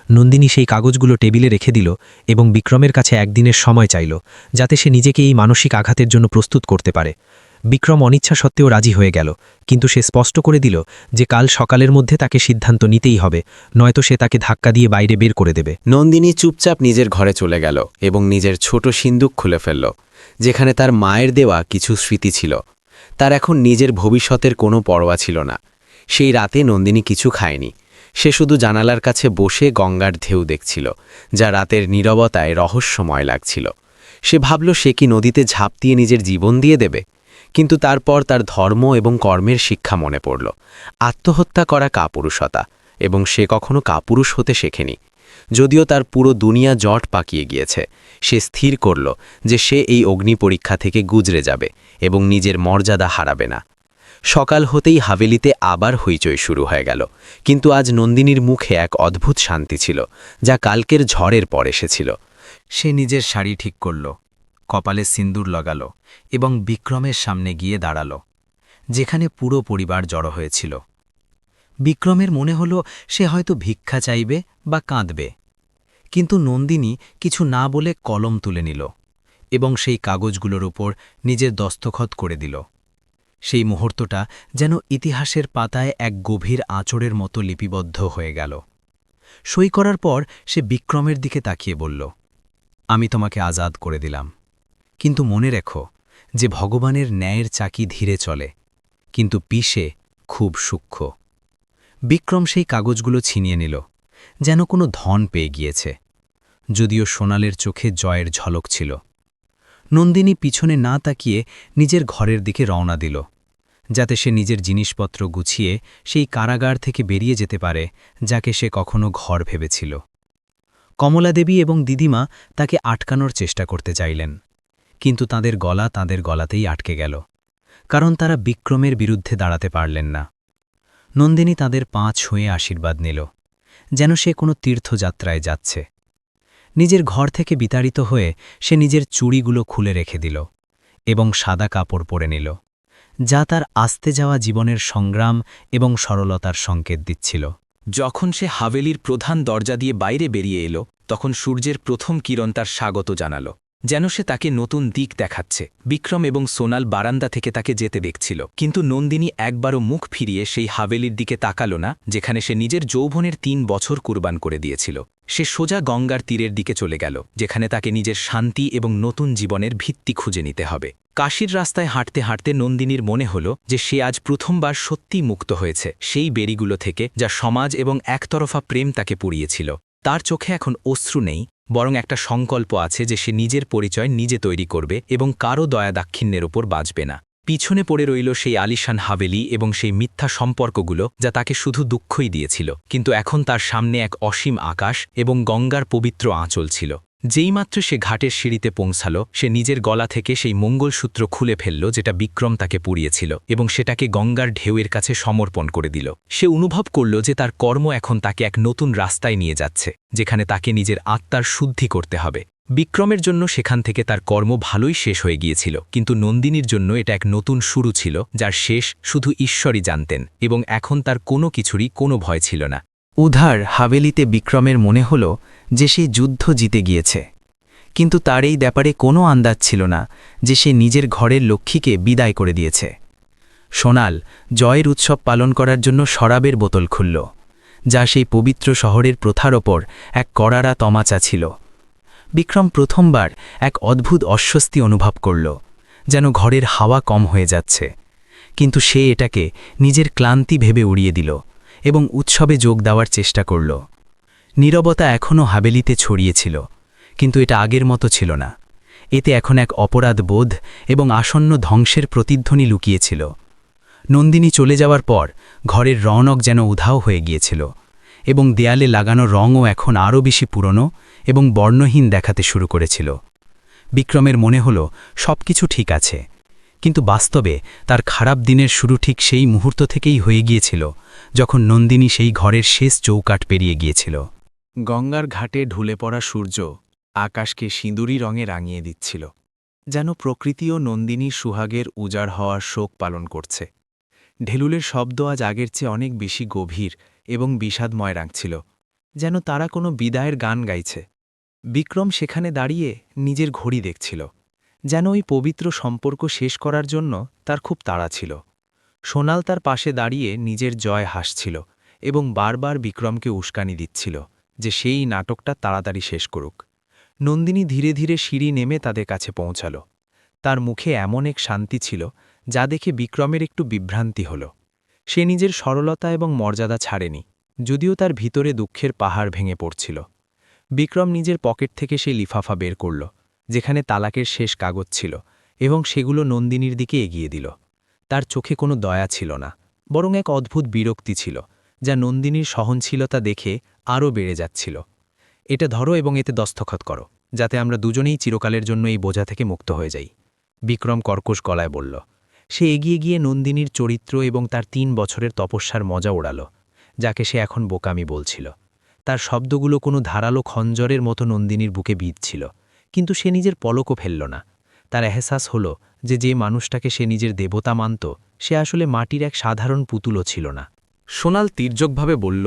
নন্দিনী সেই কাগজগুলো টেবিলে রেখে দিল এবং বিক্রমের কাছে একদিনের সময় চাইল, যাতে সে নিজেকে এই মানসিক আঘাতের জন্য প্রস্তুত করতে পারে। বিক্রম অনিচ্ছা সত্ত্বেও রাজি হয়ে গেল, কিন্তু সে স্পষ্ট করে দিল যে কাল সকালের মধ্যে তাকে সিদ্ধান্ত নিতেই হবে, নয়তো সে তাকে ধাক্কা দিয়ে বাইরে বের করে দেবে। নন্দিনী চুপচাপ নিজের ঘরে চলে গেল এবং নিজের ছোট সিন্দুক খুলে ফেলল, যেখানে তার মায়ের দেওয়া কিছু স্মৃতি ছিল। তার এখন নিজের ভবিষ্যতের কোনো পরোয়া ছিল না। সেই রাতে নন্দিনী কিছু খায়নি। সে শুধু জানালার কাছে বসে গঙ্গার ঢেউ দেখছিল, যা রাতের নীরবতায় রহস্যময় লাগছিল। সে ভাবল সে কি নদীতে ঝাঁপ দিয়ে নিজের জীবন দিয়ে দেবে, কিন্তু তারপর তার ধর্ম এবং কর্মের শিক্ষা মনে পড়ল। আত্মহত্যা করা কাপুরুষতা, এবং সে কখনো কাপুরুষ হতে শেখেনি। যদিও তার পুরো দুনিয়া জট পাকিয়ে গিয়েছে, সে স্থির করল যে সে এই অগ্নি পরীক্ষা থেকে গুজরে যাবে এবং নিজের মর্যাদা হারাবে না। সকাল হতেই হাভেলিতে আবার হইচই শুরু হয়ে গেল, কিন্তু আজ নন্দিনীর মুখে এক অদ্ভুত শান্তি ছিল, যা কালকের ঝড়ের পর এসেছিল। সে নিজের শাড়ি ঠিক করল, কপালে সিন্দুর লাগাল এবং বিক্রমের সামনে গিয়ে দাঁড়াল, যেখানে পুরো পরিবার জড়ো হয়েছিল। বিক্রমের মনে হল সে হয়তো ভিক্ষা চাইবে বা কাঁদবে, কিন্তু নন্দিনী কিছু না বলে কলম তুলে নিল এবং সেই কাগজগুলোর উপর নিজের দস্তখত করে দিল। সেই মুহূর্তটা যেন ইতিহাসের পাতায় এক গভীর আঁচড়ের মতো লিপিবদ্ধ হয়ে গেল। সই করার পর সে বিক্রমের দিকে তাকিয়ে বলল, আমি তোমাকে আজাদ করে দিলাম, কিন্তু মনে রেখো যে ভগবানের ন্যায়ের চাকি ধীরে চলে, কিন্তু পিষে খুব সূক্ষ্ম। বিক্রম সেই কাগজগুলো ছিনিয়ে নিল, যেন কোনো ধন পেয়ে গিয়েছে, যদিও সোনালের চোখে জয়ের ঝলক ছিল। নন্দিনী পিছনে না তাকিয়ে নিজের ঘরের দিকে রওনা দিল, যাতে সে নিজের জিনিসপত্র গুছিয়ে সেই কারাগার থেকে বেরিয়ে যেতে পারে, যাকে সে কখনো ঘর ভেবেছিল। কমলাদেবী এবং দিদিমা তাকে আটকানোর চেষ্টা করতে চাইলেন, কিন্তু তাদের গলা তাদের গলাতেই আটকে গেল, কারণ তারা বিক্রমের বিরুদ্ধে দাঁড়াতে পারলেন না। নন্দিনী তাদের পা ছুঁয়ে আশীর্বাদ নিল, যেন সে কোনো তীর্থযাত্রায় যাচ্ছে। নিজের ঘর থেকে বিতাড়িত হয়ে সে নিজের চুড়িগুলো খুলে রেখে দিল এবং সাদা কাপড় পরে নিল, যা তার আসতে যাওয়া জীবনের সংগ্রাম এবং সরলতার সংকেত দিচ্ছিল। যখন সে হাভেলির প্রধান দরজা দিয়ে বাইরে বেরিয়ে এলো, তখন সূর্যের প্রথম কিরণ তার স্বাগত জানাল, যেন সে তাকে নতুন দিক দেখাচ্ছে। বিক্রম এবং সোনাল বারান্দা থেকে তাকে যেতে দেখছিল, কিন্তু নন্দিনী একবারও মুখ ফিরিয়ে সেই হাভেলির দিকে তাকালো না, যেখানে সে নিজের যৌবনের ৩ বছর কুরবান করে দিয়েছিল। সে সোজা গঙ্গার তীরের দিকে চলে গেল, যেখানে তাকে নিজের শান্তি এবং নতুন জীবনের ভিত্তি খুঁজে নিতে হবে। কাশীর রাস্তায় হাঁটতে হাঁটতে নন্দিনীর মনে হল যে সে আজ প্রথমবার সত্যিই মুক্ত হয়েছে সেই বেড়িগুলো থেকে, যা সমাজ এবং একতরফা প্রেম তাকে পুড়িয়েছিল। তার চোখে এখন অশ্রু নেই, বরং একটা সংকল্প আছে যে সে নিজের পরিচয় নিজে তৈরি করবে এবং কারও দয়া দাক্ষিণ্যের ওপর বাঁচবে না। পিছনে পড়ে রইল সেই আলিশান হাভেলি এবং সেই মিথ্যা সম্পর্কগুলো, যা তাকে শুধু দুঃখই দিয়েছিল, কিন্তু এখন তার সামনে এক অসীম আকাশ এবং গঙ্গার পবিত্র আঁচল ছিল। যেইমাত্র সে ঘাটের সিঁড়িতে পৌঁছাল সে নিজের গলা থেকে সেই মঙ্গলসূত্র খুলে ফেলল যেটা বিক্রম তাকে পুড়িয়েছিল এবং সেটাকে গঙ্গার ঢেউয়ের কাছে সমর্পণ করে দিল। সে অনুভব করল যে তার কর্ম এখন তাকে এক নতুন রাস্তায় নিয়ে যাচ্ছে, যেখানে তাকে নিজের আত্মার শুদ্ধি করতে হবে। বিক্রমের জন্য সেখান থেকে তার কর্ম ভালোই শেষ হয়ে গিয়েছিল, কিন্তু নন্দিনীর জন্য এটা এক নতুন শুরু ছিল, যার শেষ শুধু ঈশ্বরই জানতেন, এবং এখন তার কোনো কিছুরই কোনো ভয় ছিল না। উধার হাভেলিতে বিক্রমের মনে হল যে সে যুদ্ধ জিতে গিয়েছে, কিন্তু তার এই ব্যাপারে কোনো আন্দাজ ছিল না যে সে নিজের ঘরের লক্ষ্মীকে বিদায় করে দিয়েছে। সোনাল জয়ের উৎসব পালন করার জন্য শরাবের বোতল খুলল, যা সেই পবিত্র শহরের প্রথার ওপর এক কড়ারা তমাচা ছিল। বিক্রম প্রথমবার এক অদ্ভুত অস্বস্তি অনুভব করল, যেন ঘরের হাওয়া কম হয়ে যাচ্ছে, কিন্তু সে এটাকে নিজের ক্লান্তি ভেবে উড়িয়ে দিল এবং উৎসবে যোগ দেওয়ার চেষ্টা করল। নীরবতা এখনও হাভেলিতে ছড়িয়েছিল, কিন্তু এটা আগের মতো ছিল না। এতে এখন এক অপরাধ বোধ এবং আসন্ন ধ্বংসের প্রতিধ্বনি লুকিয়েছিল। নন্দিনী চলে যাওয়ার পর ঘরের রৌনক যেন উধাও হয়ে গিয়েছিল, এবং দেয়ালে লাগানো রঙও এখন আরও বেশি পুরনো এবং বর্ণহীন দেখাতে শুরু করেছিল। বিক্রমের মনে হল সবকিছু ঠিক আছে, কিন্তু বাস্তবে তার খারাপ দিনের শুরু ঠিক সেই মুহূর্ত থেকেই হয়ে গিয়েছিল যখন নন্দিনী সেই ঘরের শেষ চৌকাঠ পেরিয়ে গিয়েছিল। গঙ্গার ঘাটে ঢুলে পড়া সূর্য আকাশকে সিঁদুরি রঙে রাঙিয়ে দিচ্ছিল, যেন প্রকৃতি ও নন্দিনীর সুহাগের উজাড় হওয়ার শোক পালন করছে। ঢেলুলের শব্দ আজ আগের চেয়ে অনেক বেশি গভীর এবং বিষাদময় রাখছিল, যেন তারা কোনো বিদায়ের গান গাইছে। বিক্রম সেখানে দাঁড়িয়ে নিজের ঘড়ি দেখছিল, যেন ওই পবিত্র সম্পর্ক শেষ করার জন্য তার খুব তাড়া ছিল। সোনাল তার পাশে দাঁড়িয়ে নিজের জয় হাসছিল এবং বারবার বিক্রমকে উস্কানি দিচ্ছিল যে সেই নাটকটা তাড়াতাড়ি শেষ করুক। নন্দিনী ধীরে ধীরে সিঁড়ি নেমে তাদের কাছে পৌঁছাল। তার মুখে এমন এক শান্তি ছিল যা দেখে বিক্রমের একটু বিভ্রান্তি হল। সে নিজের সরলতা এবং মর্যাদা ছাড়েনি, যদিও তার ভিতরে দুঃখের পাহাড় ভেঙে পড়ছিল। বিক্রম নিজের পকেট থেকে সেই লিফাফা বের করল, যেখানে তালাকের শেষ কাগজ ছিল, এবং সেগুলো নন্দিনীর দিকে এগিয়ে দিল। তার চোখে কোনো দয়া ছিল না, বরং এক অদ্ভুত বিরক্তি ছিল, যা নন্দিনীর সহনশীলতা দেখে আরও বেড়ে যাচ্ছিল। এটা ধরো এবং এতে দস্তখত করো, যাতে আমরা দুজনেই চিরকালের জন্য এই বোঝা থেকে মুক্ত হয়ে যাই, বিক্রম কর্কশ গলায় বলল। সে এগিয়ে গিয়ে নন্দিনীর চরিত্র এবং তার ৩ বছরের তপস্যার মজা ওড়াল, যাকে সে এখন বোকামি বলছিল। তার শব্দগুলো কোনো ধারালো খঞ্জরের মতো নন্দিনীর বুকে বিঁধছিল, কিন্তু সে নিজের পলকও ফেলল না। তার এহসাস হল যে যে মানুষটাকে সে নিজের দেবতা মানত, সে আসলে মাটির এক সাধারণ পুতুলও ছিল না। সোনাল তীর্যকভাবে বলল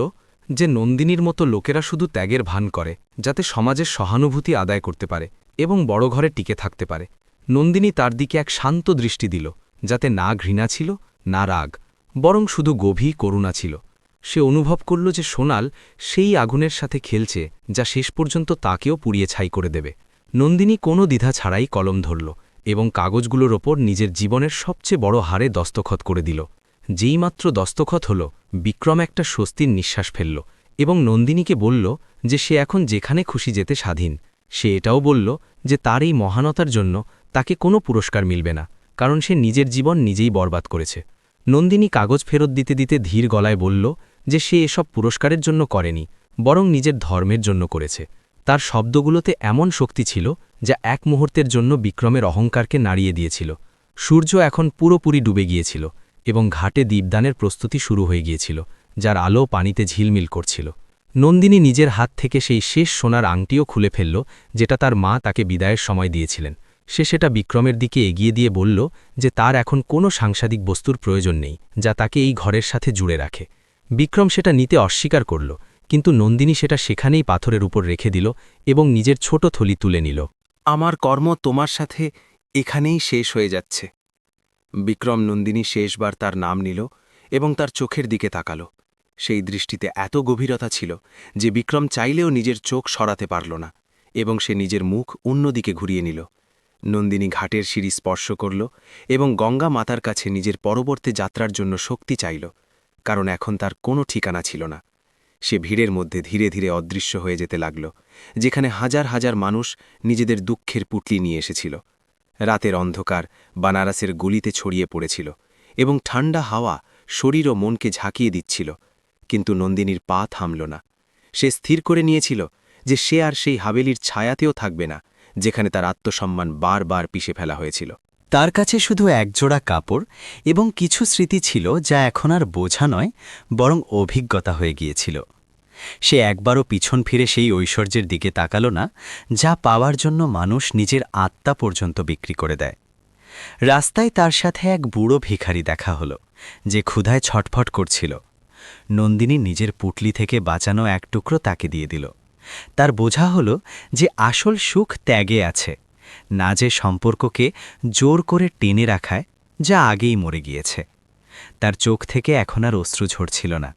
যে নন্দিনীর মতো লোকেরা শুধু ত্যাগের ভান করে, যাতে সমাজের সহানুভূতি আদায় করতে পারে এবং বড় ঘরে টিকে থাকতে পারে। নন্দিনী তার দিকে এক শান্ত দৃষ্টি দিল, যাতে না ঘৃণা ছিল না রাগ, বরং শুধু গভীর করুণা ছিল। সে অনুভব করল যে সোনাল সেই আগুনের সাথে খেলছে যা শেষ পর্যন্ত তাকেও পুড়িয়ে ছাই করে দেবে। নন্দিনী কোনো দ্বিধা ছাড়াই কলম ধরল এবং কাগজগুলোর ওপর নিজের জীবনের সবচেয়ে বড় হারে দস্তখত করে দিল। যেইমাত্র দস্তখত হল, বিক্রম একটা স্বস্তির নিঃশ্বাস ফেলল এবং নন্দিনীকে বলল যে সে এখন যেখানে খুশি যেতে স্বাধীন। সে এটাও বলল যে তার এই মহানতার জন্য তাকে কোনো পুরস্কার মিলবে না, কারণ সে নিজের জীবন নিজেই বরবাদ করেছে। নন্দিনী কাগজ ফেরত দিতে দিতে ধীর গলায় বলল যে সে এসব পুরস্কারের জন্য করেনি, বরং নিজের ধর্মের জন্য করেছে। তার শব্দগুলোতে এমন শক্তি ছিল যা এক মুহূর্তের জন্য বিক্রমের অহংকারকে নাড়িয়ে দিয়েছিল। সূর্য এখন পুরোপুরি ডুবে গিয়েছিল এবং ঘাটে দীপদানের প্রস্তুতি শুরু হয়ে গিয়েছিল, যার আলো পানিতে ঝিলমিল করছিল। নন্দিনী নিজের হাত থেকে সেই শেষ সোনার আংটিও খুলে ফেলল, যেটা তার মা তাকে বিদায়ের সময় দিয়েছিলেন। সে সেটা বিক্রমের দিকে এগিয়ে দিয়ে বলল যে তার এখন কোনো সাংসারিক বস্তুর প্রয়োজন নেই যা তাকে এই ঘরের সাথে জুড়ে রাখে। বিক্রম সেটা নিতে অস্বীকার করল, কিন্তু নন্দিনী সেটা সেখানেই পাথরের উপর রেখে দিল এবং নিজের ছোট থলি তুলে নিল। আমার কর্ম তোমার সাথে এখানেই শেষ হয়ে যাচ্ছে। বিক্রম নন্দিনী শেষবার তার নাম নিল এবং তার চোখের দিকে তাকাল। সেই দৃষ্টিতে এত গভীরতা ছিল যে বিক্রম চাইলেও নিজের চোখ সরাতে পারল না, এবং সে নিজের মুখ অন্যদিকে ঘুরিয়ে নিল। নন্দিনী ঘাটের সিঁড়ি স্পর্শ করল এবং গঙ্গা মাতার কাছে নিজের পরবর্তী যাত্রার জন্য শক্তি চাইল, কারণ এখন তার কোনো ঠিকানা ছিল না। সে ভিড়ের মধ্যে ধীরে ধীরে অদৃশ্য হয়ে যেতে লাগল, যেখানে হাজার হাজার মানুষ নিজেদের দুঃখের পুটলি নিয়ে এসেছিল। রাতের অন্ধকার বানারসের গলিতে ছড়িয়ে পড়েছিল এবং ঠান্ডা হাওয়া শরীর ও মনকে ঝাঁকিয়ে দিচ্ছিল, কিন্তু নন্দিনীর পা থামল না। সে স্থির করে নিয়েছিল যে সে আর সেই হাভেলির ছায়াতেও থাকবে না, যেখানে তার আত্মসম্মান বারবার পিষে ফেলা হয়েছিল। তার কাছে শুধু একজোড়া কাপড় এবং কিছু স্মৃতি ছিল যা এখন আর বোঝা নয়, বরং অভিজ্ঞতা হয়ে গিয়েছিল। সে একবারও পিছন ফিরে সেই ঐশ্বর্যের দিকে তাকালো না, যা পাওয়ার জন্য মানুষ নিজের আত্মা পর্যন্ত বিক্রি করে দেয়। রাস্তায় তার সাথে এক বুড়ো ভিখারি দেখা হলো, যে ক্ষুধায় ছটফট করছিল। নন্দিনী নিজের পুটলি থেকে বাঁচানো এক টুকরো তাকে দিয়ে দিল। তার বোঝা হলো যে আসল সুখ ত্যাগে আছে, না যে সম্পর্ককে জোর করে টেনে রাখায়, যা আগেই মরে গিয়েছে। তার চোখ থেকে এখন আর অশ্রু ঝরছিল না,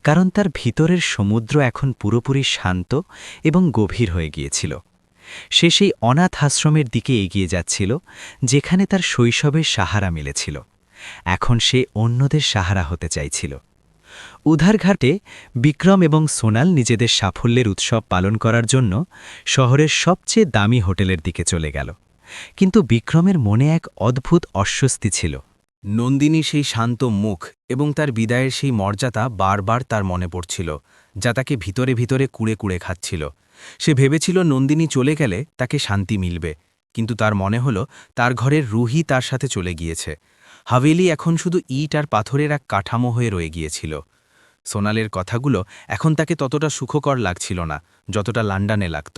কারণ তার ভিতরের সমুদ্র এখন পুরোপুরি শান্ত এবং গভীর হয়ে গিয়েছিল। সে সেই অনাথ আশ্রমের দিকে এগিয়ে যাচ্ছিল, যেখানে তার শৈশবের সাহারা মিলেছিল। এখন সে অন্যদের সাহারা হতে চাইছিল। উধারঘাটে বিক্রম এবং সোনাল নিজেদের সাফল্যের উৎসব পালন করার জন্য শহরের সবচেয়ে দামি হোটেলের দিকে চলে গেল। কিন্তু বিক্রমের মনে এক অদ্ভুত অস্বস্তি ছিল। নন্দিনী সেই শান্ত মুখ এবং তার বিদায়ের সেই মর্যাদা বারবার তার মনে পড়ছিল, যা তাকে ভিতরে ভিতরে কুড়ে কুড়ে খাচ্ছিল। সে ভেবেছিল নন্দিনী চলে গেলে তাকে শান্তি মিলবে, কিন্তু তার মনে হল তার ঘরের রুহি তার সাথে চলে গিয়েছে। হাভেলি এখন শুধু ইট আর পাথরের এক কাঠামো হয়ে রয়ে গিয়েছিল। সোনালের কথাগুলো এখন তাকে ততটা সুখকর লাগছিল না যতটা লন্ডনে লাগত,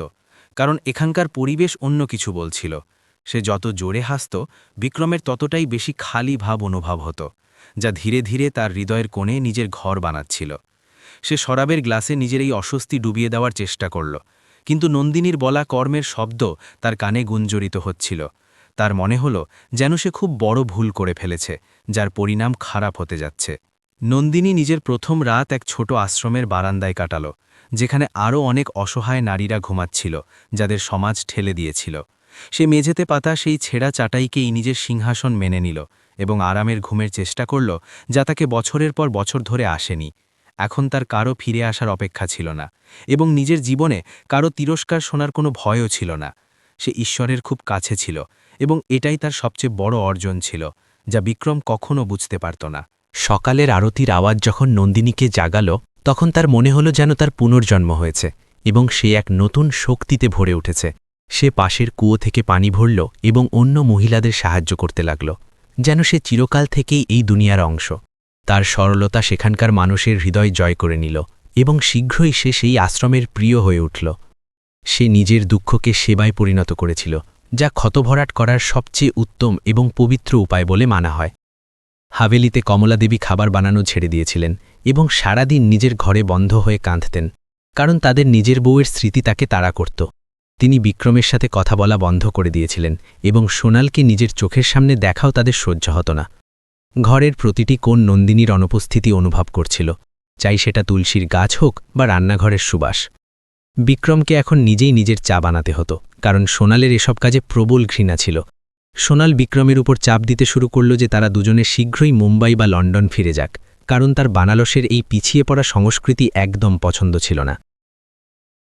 কারণ এখানকার পরিবেশ অন্য কিছু বলছিল। সে যত জোরে হাসত, বিক্রমের ততটাই বেশি খালি ভাব অনুভব হতো, যা ধীরে ধীরে তার হৃদয়ের কোণে নিজের ঘর বানাচ্ছিল। সে শরাবের গ্লাসে নিজের এই অস্বস্তি ডুবিয়ে দেওয়ার চেষ্টা করল, কিন্তু নন্দিনীর বলা কর্মের শব্দ তার কানে গুঞ্জরিত হচ্ছিল। তার মনে হল যেন সে খুব বড় ভুল করে ফেলেছে, যার পরিণাম খারাপ হতে যাচ্ছে। নন্দিনী নিজের প্রথম রাত এক ছোট আশ্রমের বারান্দায় কাটাল, যেখানে আরও অনেক অসহায় নারীরা ঘুমাচ্ছিল, যাদের সমাজ ঠেলে দিয়েছিল। সে মেঝেতে পাতা সেই ছেঁড়া চাটাইকেই নিজের সিংহাসন মেনে নিল এবং আরামের ঘুমের চেষ্টা করল, যা তাকে বছরের পর বছর ধরে আসেনি। এখন তার কারো ফিরে আসার অপেক্ষা ছিল না, এবং নিজের জীবনে কারো তিরস্কার শোনার কোনো ভয়ও ছিল না। সে ঈশ্বরের খুব কাছে ছিল, এবং এটাই তার সবচেয়ে বড় অর্জন ছিল, যা বিক্রম কখনো বুঝতে পারত না। সকালের আরতির আওয়াজ যখন নন্দিনীকে জাগাল, তখন তার মনে হল যেন তার পুনর্জন্ম হয়েছে এবং সে এক নতুন শক্তিতে ভরে উঠেছে। সে পাশের কুয়ো থেকে পানি ভরল এবং অন্য মহিলাদের সাহায্য করতে লাগল, যেন সে চিরকাল থেকেই এই দুনিয়ার অংশ। তার সরলতা সেখানকার মানুষের হৃদয় জয় করে নিল, এবং শীঘ্রই সে সেই আশ্রমের প্রিয় হয়ে উঠল। সে নিজের দুঃখকে সেবায় পরিণত করেছিল, যা ক্ষতভরাট করার সবচেয়ে উত্তম এবং পবিত্র উপায় বলে মানা হয়। হাভেলিতে কমলাদেবী খাবার বানানো ছেড়ে দিয়েছিলেন এবং সারাদিন নিজের ঘরে বন্ধ হয়ে কাঁদতেন, কারণ তাদের নিজের বউয়ের স্মৃতি তাকে তাড়া করত। তিনি বিক্রমের সাথে কথা বলা বন্ধ করে দিয়েছিলেন এবং সোনালকে নিজের চোখের সামনে দেখাও তাদের সহ্য হতো না। ঘরের প্রতিটি কোণ নন্দিনীর অনুপস্থিতি অনুভব করছিল, চাই সেটা তুলসীর গাছ হোক বা রান্নাঘরের সুবাস। বিক্রমকে এখন নিজেই নিজের চা বানাতে হতো, কারণ সোনালের এসব কাজে প্রবল ঘৃণা ছিল। সোনাল বিক্রমের উপর চাপ দিতে শুরু করল যে তারা দুজনে শীঘ্রই মুম্বাই বা লন্ডন ফিরে যাক, কারণ তার বানারসের এই পিছিয়ে পড়া সংস্কৃতি একদম পছন্দ ছিল না।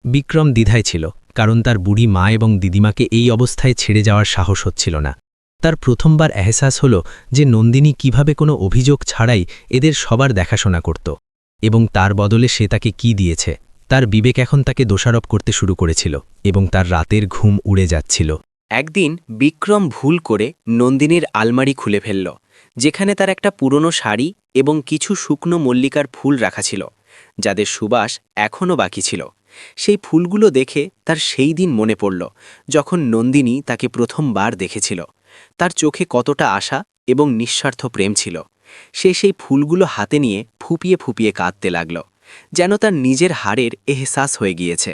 বিক্রম দ্বিধায় ছিল, কারণ তার বুড়ি মা এবং দিদিমাকে এই অবস্থায় ছেড়ে যাওয়ার সাহস হচ্ছিল না। তার প্রথমবার এহসাস হল যে নন্দিনী কিভাবে কোনো অভিযোগ ছাড়াই এদের সবার দেখাশোনা করত, এবং তার বদলে সে তাকে কি দিয়েছে। তার বিবেক এখন তাকে দোষারোপ করতে শুরু করেছিল, এবং তার রাতের ঘুম উড়ে যাচ্ছিল। একদিন বিক্রম ভুল করে নন্দিনীর আলমারি খুলে ফেলল, যেখানে তার একটা পুরনো শাড়ি এবং কিছু শুকনো মল্লিকার ফুল রাখা ছিল, যাদের সুবাস এখনও বাকি ছিল। সেই ফুলগুলো দেখে তার সেই দিন মনে পড়ল, যখন নন্দিনী তাকে প্রথমবার দেখেছিল। তার চোখে কতটা আশা এবং নিঃস্বার্থ প্রেম ছিল। সে সেই ফুলগুলো হাতে নিয়ে ফুপিয়ে ফুপিয়ে কাঁদতে লাগল, যেন তার নিজের হারের এহসাস হয়ে গিয়েছে।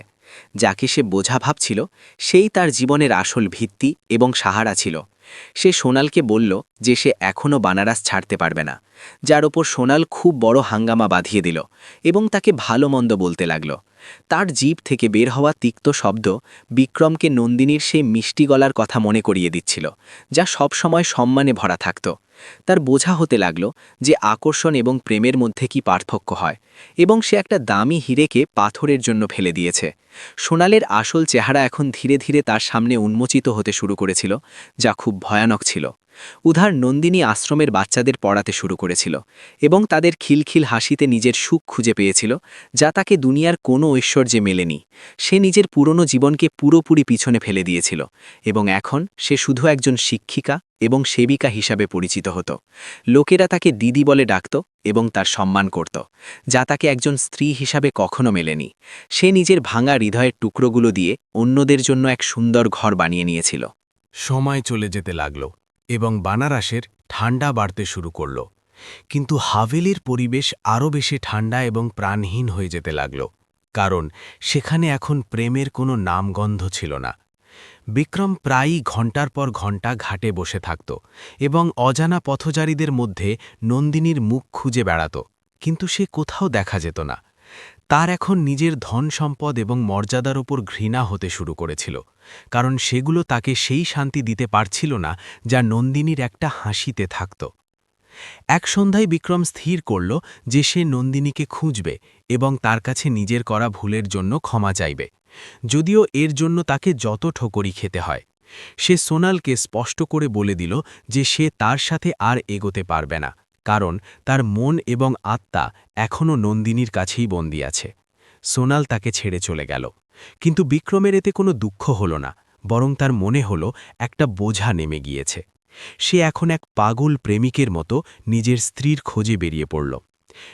যাকে সে বোঝা ভাবছিল, সেই তার জীবনের আসল ভিত্তি এবং সাহারা ছিল। সে সোনালকে বলল যে সে এখনও বানারস ছাড়তে পারবে না, যার ওপর সোনাল খুব বড় হাঙ্গামা বাঁধিয়ে দিল এবং তাকে ভালো মন্দ বলতে লাগল। তার জিভ থেকে বের হওয়া তিক্ত শব্দ বিক্রমকে নন্দিনীর সেই মিষ্টি গলার কথা মনে করিয়ে দিচ্ছিল, যা সবসময় সম্মানে ভরা থাকত। তার বোঝা হতে লাগল যে আকর্ষণ এবং প্রেমের মধ্যে কি পার্থক্য হয়, এবং সে একটা দামি হিরেকে পাথরের জন্য ফেলে দিয়েছে। সোনালের আসল চেহারা এখন ধীরে ধীরে তার সামনে উন্মোচিত হতে শুরু করেছিল, যা খুব ভয়ানক ছিল। উধার নন্দিনী আশ্রমের বাচ্চাদের পড়াতে শুরু করেছিল এবং তাদের খিলখিল হাসিতে নিজের সুখ খুঁজে পেয়েছিল, যা তাকে দুনিয়ার কোনো ঐশ্বর্যে মেলেনি। সে নিজের পুরনো জীবনকে পুরোপুরি পিছনে ফেলে দিয়েছিল এবং এখন সে শুধু একজন শিক্ষিকা এবং সেবিকা হিসাবে পরিচিত হতো। লোকেরা তাকে দিদি বলে ডাকত এবং তার সম্মান করত, যা তাকে একজন স্ত্রী হিসাবে কখনো মেলেনি। সে নিজের ভাঙা হৃদয়ের টুকরোগুলো দিয়ে অন্যদের জন্য এক সুন্দর ঘর বানিয়ে নিয়েছিল। সময় চলে যেতে লাগল এবং বানারসের ঠান্ডা বাড়তে শুরু করল। কিন্তু হাভেলির পরিবেশ আরও বেশি ঠান্ডা এবং প্রাণহীন হয়ে যেতে লাগল, কারণ সেখানে এখন প্রেমের কোনো নামগন্ধ ছিল না। বিক্রম প্রায়ই ঘণ্টার পর ঘণ্টা ঘাটে বসে থাকত এবং অজানা পথচারীদের মধ্যে নন্দিনীর মুখ খুঁজে বেড়াত, কিন্তু সে কোথাও দেখা যেত না। তার এখন নিজের ধন সম্পদ এবং মর্যাদার ওপর ঘৃণা হতে শুরু করেছিল, কারণ সেগুলো তাকে সেই শান্তি দিতে পারছিল না যা নন্দিনীর একটা হাসিতে থাকত। এক সন্ধ্যায় বিক্রম স্থির করল যে সে নন্দিনীকে খুঁজবে এবং তার কাছে নিজের করা ভুলের জন্য ক্ষমা চাইবে, যদিও এর জন্য তাকে যত ঠোকরি খেতে হয়। সে সোনালকে স্পষ্ট করে বলে দিল যে সে তার সাথে আর এগোতে পারবে না, কারণ তার মন এবং আত্মা এখনও নন্দিনীর কাছেই বন্দী আছে। সোনাল তাকে ছেড়ে চলে গেল, কিন্তু বিক্রমের এতে কোনো দুঃখ হল না, বরং তার মনে হল একটা বোঝা নেমে গিয়েছে। সে এখন এক পাগল প্রেমিকের মতো নিজের স্ত্রীর খোঁজে বেরিয়ে পড়ল।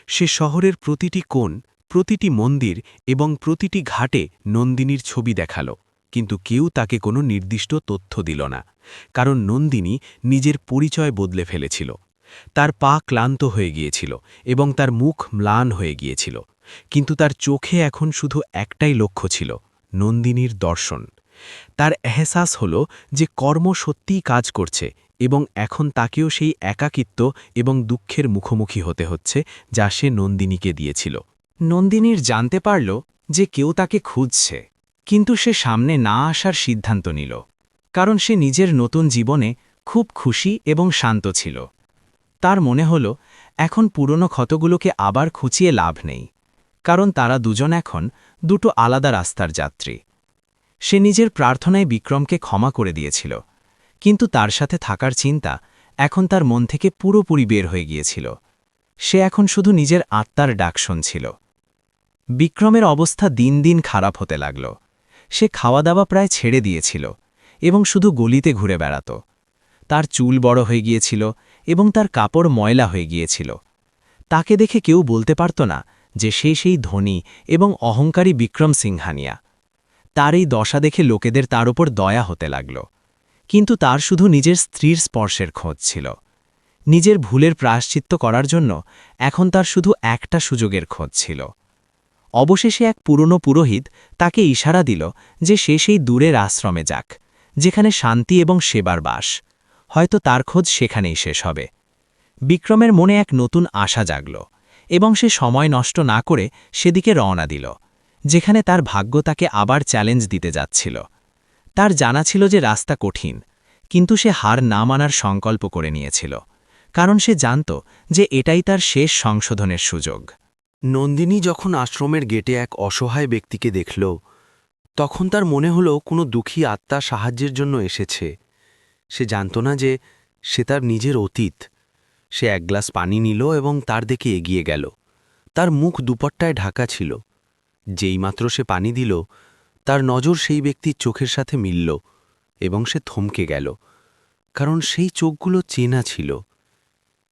সে শহরের প্রতিটি কোণ, প্রতিটি মন্দির এবং প্রতিটি ঘাটে নন্দিনীর ছবি দেখাল, কিন্তু কেউ তাকে কোনো নির্দিষ্ট তথ্য দিল না, কারণ নন্দিনী নিজের পরিচয় বদলে ফেলেছিল। তার পা ক্লান্ত হয়ে গিয়েছিল এবং তার মুখ ম্লান হয়ে গিয়েছিল, কিন্তু তার চোখে এখন শুধু একটাই লক্ষ্য ছিল, নন্দিনীর দর্শন। তার এহসাস হল যে কর্ম সত্যিই কাজ করছে এবং এখন তাকেও সেই একাকিত্ব এবং দুঃখের মুখোমুখি হতে হচ্ছে যা সে নন্দিনীকে দিয়েছিল। নন্দিনীর জানতে পারল যে কেউ তাকে খুঁজছে, কিন্তু সে সামনে না আসার সিদ্ধান্ত নিল, কারণ সে নিজের নতুন জীবনে খুব খুশি এবং শান্ত ছিল। তার মনে হল এখন পুরনো ক্ষতগুলোকে আবার খুঁচিয়ে লাভ নেই, কারণ তারা দুজন এখন দুটো আলাদা রাস্তার যাত্রী। সে নিজের প্রার্থনায় বিক্রমকে ক্ষমা করে দিয়েছিল, কিন্তু তার সাথে থাকার চিন্তা এখন তার মন থেকে পুরোপুরি বের হয়ে গিয়েছিল। সে এখন শুধু নিজের আত্মার ডাক শুনছিল। বিক্রমের অবস্থা দিন দিন খারাপ হতে লাগল। সে খাওয়া দাওয়া প্রায় ছেড়ে দিয়েছিল এবং শুধু গলিতে ঘুরে বেড়াত। তার চুল বড় হয়ে গিয়েছিল এবং তার কাপড় ময়লা হয়ে গিয়েছিল। তাকে দেখে কেউ বলতে পারত না যে সে সেই ধনী এবং অহংকারী বিক্রম সিংহানিয়া। তার এই দশা দেখে লোকেদের তার ওপর দয়া হতে লাগল, কিন্তু তার শুধু নিজের স্ত্রীর স্পর্শের খোঁজ ছিল। নিজের ভুলের প্রায়শ্চিত্ত করার জন্য এখন তার শুধু একটা সুযোগের খোঁজ ছিল। অবশেষে এক পুরনো পুরোহিত তাকে ইশারা দিল যে সে সেই দূরের আশ্রমে যাক, যেখানে শান্তি এবং সেবার বাস। হয়তো তার খোঁজ সেখানেই শেষ হবে। বিক্রমের মনে এক নতুন আশা জাগল এবং সে সময় নষ্ট না করে সেদিকে রওনা দিল, যেখানে তার ভাগ্য তাকে আবার চ্যালেঞ্জ দিতে যাচ্ছিল। তার জানা ছিল যে রাস্তা কঠিন, কিন্তু সে হার না মানার সংকল্প করে নিয়েছিল, কারণ সে জানত যে এটাই তার শেষ সংশোধনের সুযোগ। নন্দিনী যখন আশ্রমের গেটে এক অসহায় ব্যক্তিকে দেখল, তখন তার মনে হল কোনো দুঃখী আত্মা সাহায্যের জন্য এসেছে। সে জানত না যে সে তার নিজের অতীত। সে এক গ্লাস পানি নিল এবং তার দিকে এগিয়ে গেল। তার মুখ দুপট্টায় ঢাকা ছিল। যেইমাত্র সে পানি দিল, তার নজর সেই ব্যক্তির চোখের সাথে মিলল এবং সে থমকে গেল, কারণ সেই চোখগুলো চেনা ছিল।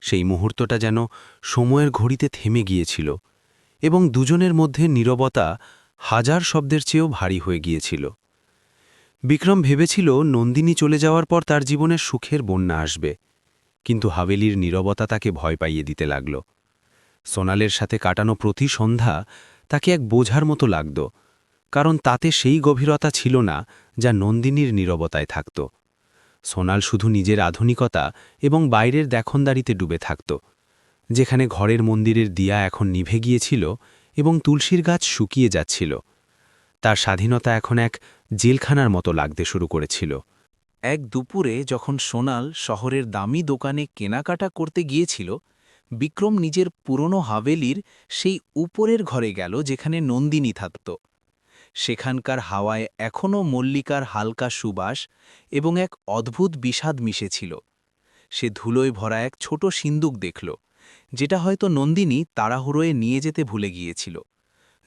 সেই মুহূর্তটা যেন সময়ের ঘড়িতে থেমে গিয়েছিল এবং দুজনের মধ্যে নীরবতা হাজার শব্দের চেয়েও ভারী হয়ে গিয়েছিল। বিক্রম ভেবেছিল নন্দিনী চলে যাওয়ার পর তার জীবনে সুখের বন্যা আসবে, কিন্তু হাভেলির নীরবতা তাকে ভয় পাইয়ে দিতে লাগল। সোনালের সাথে কাটানো প্রতি সন্ধ্যা তাকে এক বোঝার মতো লাগত, কারণ তাতে সেই গভীরতা ছিল না যা নন্দিনীর নীরবতায় থাকত। সোনাল শুধু নিজের আধুনিকতা এবং বাইরের দেখনদারিতে ডুবে থাকত, যেখানে ঘরের মন্দিরের দিয়া এখন নিভে গিয়েছিল এবং তুলসীর গাছ শুকিয়ে যাচ্ছিল। তার স্বাধীনতা এখন এক জেলখানার মতো লাগতে শুরু করেছিল। এক দুপুরে যখন সোনাল শহরের দামি দোকানে কেনাকাটা করতে গিয়েছিল, বিক্রম নিজের পুরনো হাভেলির সেই উপরের ঘরে গেল যেখানে নন্দিনী থাকত। সেখানকার হাওয়ায় এখনও মল্লিকার হালকা সুবাস এবং এক অদ্ভুত বিষাদ মিশেছিল। সে ধুলোয় ভরা এক ছোট সিন্দুক দেখল, যেটা হয়তো নন্দিনী তাড়াহুড়োয় নিয়ে যেতে ভুলে গিয়েছিল।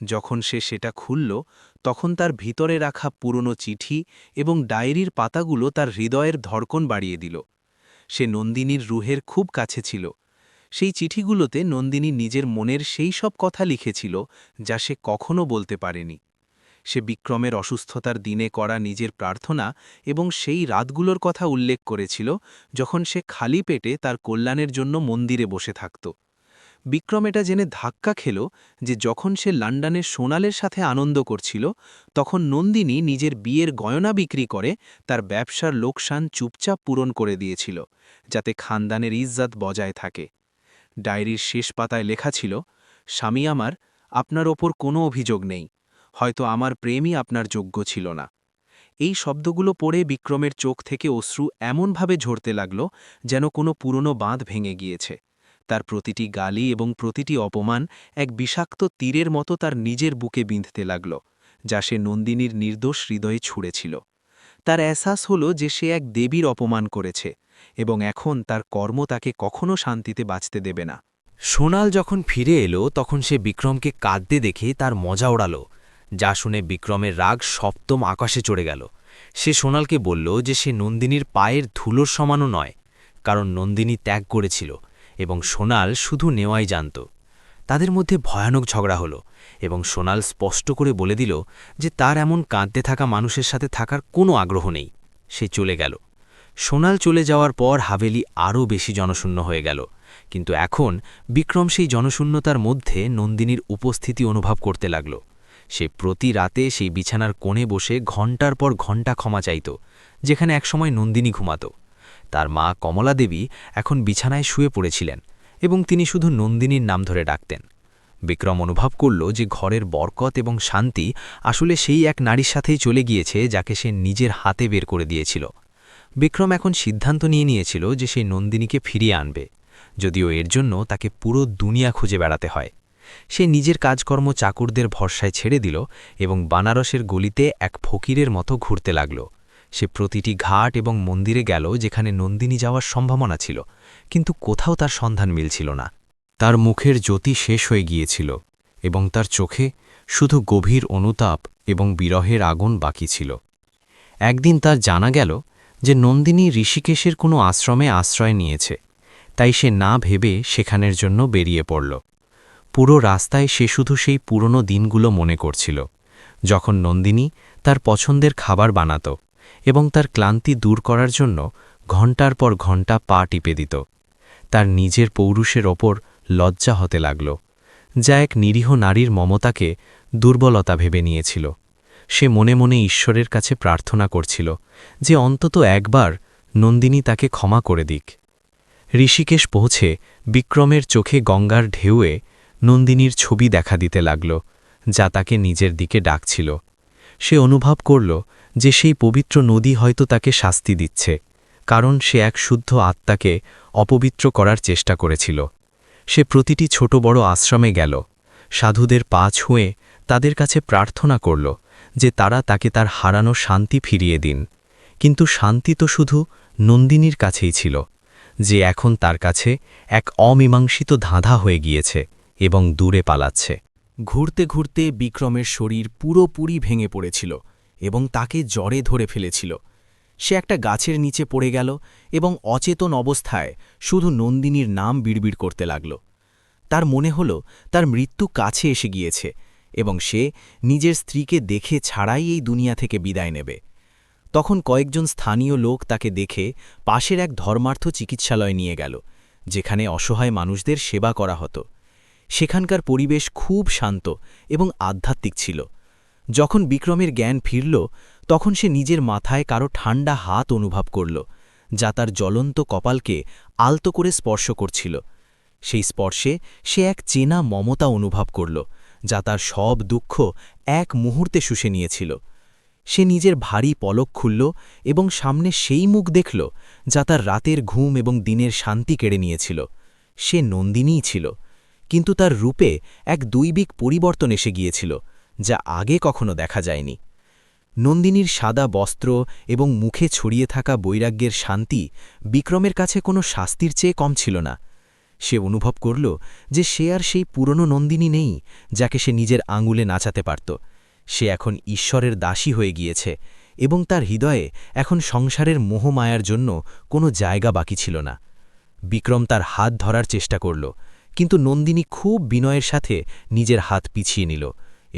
যখন সে সেটা খুলল, তখন তার ভিতরে রাখা পুরনো চিঠি এবং ডায়েরির পাতাগুলো তার হৃদয়ের ধড়কন বাড়িয়ে দিল। সে নন্দিনীর রুহের খুব কাছে ছিল। সেই চিঠিগুলোতে নন্দিনী নিজের মনের সেই সব কথা লিখেছিল যা সে কখনো বলতে পারেনি। সে বিক্রমের অসুস্থতার দিনে করা নিজের প্রার্থনা এবং সেই রাতগুলোর কথা উল্লেখ করেছিল যখন সে খালি পেটে তার কল্যাণের জন্য মন্দিরে বসে থাকত। বিক্রম এটা জেনে ধাক্কা খেল যে যখন সে লন্ডনের সোনালের সাথে আনন্দ করছিল, তখন নন্দিনী নিজের বিয়ের গয়না বিক্রি করে তার ব্যবসার লোকসান চুপচাপ পূরণ করে দিয়েছিল, যাতে খানদানের ইজ্জত বজায় থাকে। ডায়েরির শেষ পাতায় লেখা ছিল, স্বামী আমার, আপনার ওপর কোনো অভিযোগ নেই, হয়তো আমার প্রেমই আপনার যোগ্য ছিল না। এই শব্দগুলো পড়ে বিক্রমের চোখ থেকে অশ্রু এমনভাবে ঝরতে লাগল যেন কোনো পুরনো বাঁধ ভেঙে গিয়েছে। তার প্রতিটি গালি এবং প্রতিটি অপমান এক বিষাক্ত তীরের মতো তার নিজের বুকে বিঁধতে লাগল, যা সে নন্দিনীর নির্দোষ হৃদয়ে ছুঁড়েছিল। তার এহসাস হল যে সে এক দেবীর অপমান করেছে এবং এখন তার কর্ম তাকে কখনো শান্তিতে বাঁচতে দেবে না। সোনাল যখন ফিরে এলো তখন সে বিক্রমকে কাঁদতে দেখে তার মজা ওড়াল, যা শুনে বিক্রমের রাগ সপ্তম আকাশে চড়ে গেল। সে সোনালকে বলল যে সে নন্দিনীর পায়ের ধুলোর সমানও নয়, কারণ নন্দিনী ত্যাগ করেছিল এবং সোনাল শুধু নেওয়াই জানত। তাদের মধ্যে ভয়ানক ঝগড়া হলো এবং সোনাল স্পষ্ট করে বলে দিল যে তার এমন কাঁদতে থাকা মানুষের সাথে থাকার কোনো আগ্রহ নেই। সে চলে গেল। সোনাল চলে যাওয়ার পর হাভেলি আরও বেশি জনশূন্য হয়ে গেল, কিন্তু এখন বিক্রম সেই জনশূন্যতার মধ্যে নন্দিনীর উপস্থিতি অনুভব করতে লাগল। সে প্রতি রাতে সেই বিছানার কোণে বসে ঘণ্টার পর ঘণ্টা ক্ষমা চাইত, যেখানে একসময় নন্দিনী ঘুমাত। তার মা কমলা দেবী এখন বিছানায় শুয়ে পড়েছিলেন এবং তিনি শুধু নন্দিনীর নাম ধরে ডাকতেন। বিক্রম অনুভব করল যে ঘরের বরকত এবং শান্তি আসলে সেই এক নারীর সাথেই চলে গিয়েছে যাকে সে নিজের হাতে বের করে দিয়েছিল। বিক্রম এখন সিদ্ধান্ত নিয়েছিল যে সেই নন্দিনীকে ফিরিয়ে আনবে, যদিও এর জন্য তাকে পুরো দুনিয়া খুঁজে বেড়াতে হয়। সে নিজের কাজকর্ম চাকরদের ভরসায় ছেড়ে দিল এবং বানারসের গলিতে এক ফকিরের মতো ঘুরতে লাগল। সে প্রতিটি ঘাট এবং মন্দিরে গেল যেখানে নন্দিনী যাওয়ার সম্ভাবনা ছিল, কিন্তু কোথাও তার সন্ধান মিলছিল না। তার মুখের জ্যোতি শেষ হয়ে গিয়েছিল এবং তার চোখে শুধু গভীর অনুতাপ এবং বিরহের আগুন বাকি ছিল। একদিন তার জানা গেল যে নন্দিনী ঋষিকেশের কোনো আশ্রমে আশ্রয় নিয়েছে, তাই সে না ভেবে সেখানের জন্য বেরিয়ে পড়ল। পুরো রাস্তায় সে শুধু সেই পুরনো দিনগুলো মনে করছিল, যখন নন্দিনী তার পছন্দের খাবার বানাত এবং তার ক্লান্তি দূর করার জন্য ঘণ্টার পর ঘণ্টা পা টিপে দিত। তার নিজের পৌরুষের ওপর লজ্জা হতে লাগল, যা এক নিরীহ নারীর মমতাকে দুর্বলতা ভেবে নিয়েছিল। সে মনে মনে ঈশ্বরের কাছে প্রার্থনা করছিল যে অন্তত একবার নন্দিনী তাকে ক্ষমা করে দিক। ঋষিকেশ পৌঁছে বিক্রমের চোখে গঙ্গার ঢেউয়ে নন্দিনীর ছবি দেখা দিতে লাগল, যা তাকে নিজের দিকে ডাকছিল। সে অনুভব করল যে সেই পবিত্র নদী হয়তো তাকে শাস্তি দিচ্ছে, কারণ সে এক শুদ্ধ আত্মাকে অপবিত্র করার চেষ্টা করেছিল। সে প্রতিটি ছোট বড় আশ্রমে গেল, সাধুদের পা ছুঁয়ে তাদের কাছে প্রার্থনা করল যে তারা তাকে তার হারানো শান্তি ফিরিয়ে দিন। কিন্তু শান্তি তো শুধু নন্দিনীর কাছেই ছিল, যে এখন তার কাছে এক অমীমাংসিত ধাঁধা হয়ে গিয়েছে এবং দূরে পালাচ্ছে। ঘুরতে ঘুরতে বিক্রমের শরীর পুরোপুরি ভেঙে পড়েছিল এবং তাকে জ্বরে ধরে ফেলেছিল। সে একটা গাছের নিচে পড়ে গেল এবং অচেতন অবস্থায় শুধু নন্দিনীর নাম বিড়বিড় করতে লাগল। তার মনে হল তার মৃত্যু কাছে এসে গিয়েছে এবং সে নিজের স্ত্রীকে দেখে ছাড়াই এই দুনিয়া থেকে বিদায় নেবে। তখন কয়েকজন স্থানীয় লোক তাকে দেখে পাশের এক ধর্মার্থ চিকিৎসালয়ে নিয়ে গেল, যেখানে অসহায় মানুষদের সেবা করা হতো। সেখানকার পরিবেশ খুব শান্ত এবং আধ্যাত্মিক ছিল। যখন বিক্রমের জ্ঞান ফিরল, তখন সে নিজের মাথায় কারো ঠান্ডা হাত অনুভব করল, যা তার জ্বলন্ত কপালকে আলতো করে স্পর্শ করছিল। সেই স্পর্শে সে এক চেনা মমতা অনুভব করল, যা তার সব দুঃখ এক মুহূর্তে শুষে নিয়েছিল। সে নিজের ভারী পলক খুলল এবং সামনে সেই মুখ দেখল যা তার রাতের ঘুম এবং দিনের শান্তি কেড়ে নিয়েছিল। সে নন্দিনীই ছিল, কিন্তু তার রূপে এক দৈবিক পরিবর্তন এসে গিয়েছিল, যা আগে কখনো দেখা যায়নি। নন্দিনীর সাদা বস্ত্র এবং মুখে ছড়িয়ে থাকা বৈরাগ্যের শান্তি বিক্রমের কাছে কোনো শাস্তির চেয়ে কম ছিল না। সে অনুভব করল যে সে আর সেই পুরনো নন্দিনী নেই, যাকে সে নিজের আঙুলে নাচাতে পারত। সে এখন ঈশ্বরের দাসী হয়ে গিয়েছে এবং তার হৃদয়ে এখন সংসারের মোহমায়ার জন্য কোনো জায়গা বাকি ছিল না। বিক্রম তার হাত ধরার চেষ্টা করল, কিন্তু নন্দিনী খুব বিনয়ের সাথে নিজের হাত পিছিয়ে নিল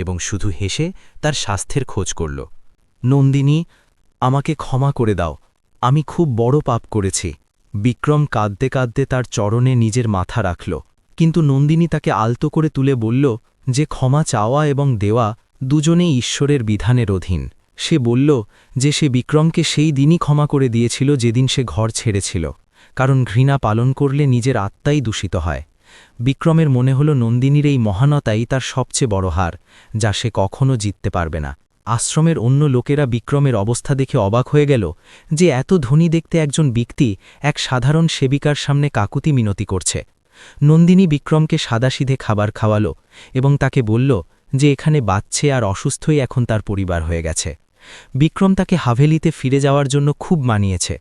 এবং শুধু হেসে তার স্বাস্থ্যের খোঁজ করল। নন্দিনী, আমাকে ক্ষমা করে দাও, আমি খুব বড় পাপ করেছি। বিক্রম কাঁদতে কাঁদতে তার চরণে নিজের মাথা রাখল, কিন্তু নন্দিনী তাকে আলতো করে তুলে বলল যে ক্ষমা চাওয়া এবং দেওয়া দুজনেই ঈশ্বরের বিধানের অধীন। সে বলল যে সে বিক্রমকে সেই দিনই ক্ষমা করে দিয়েছিল যেদিন সে ঘর ছেড়েছিল, কারণ ঘৃণা পালন করলে নিজের আত্মাই দূষিত হয়। বিক্রমের মনে হল নন্দিনীর এই মহানতাই তার সবচেয়ে বড় হার, যা সে কখনো জিততে পারবে না। আশ্রমের অন্য লোকেরা বিক্রমের অবস্থা দেখে অবাক হয়ে গেল যে এত ধনী দেখতে একজন ব্যক্তি এক সাধারণ সেবিকার সামনে কাকুতি মিনতি করছে। নন্দিনী বিক্রমকে সাদাসিধে খাবার খাওয়ালো এবং তাকে বলল যে এখানে বাচ্চে আর অসুস্থই এখন তার পরিবার হয়ে গেছে। বিক্রম তাকে হাভেলিতে ফিরে যাওয়ার জন্য খুব মানিয়েছে,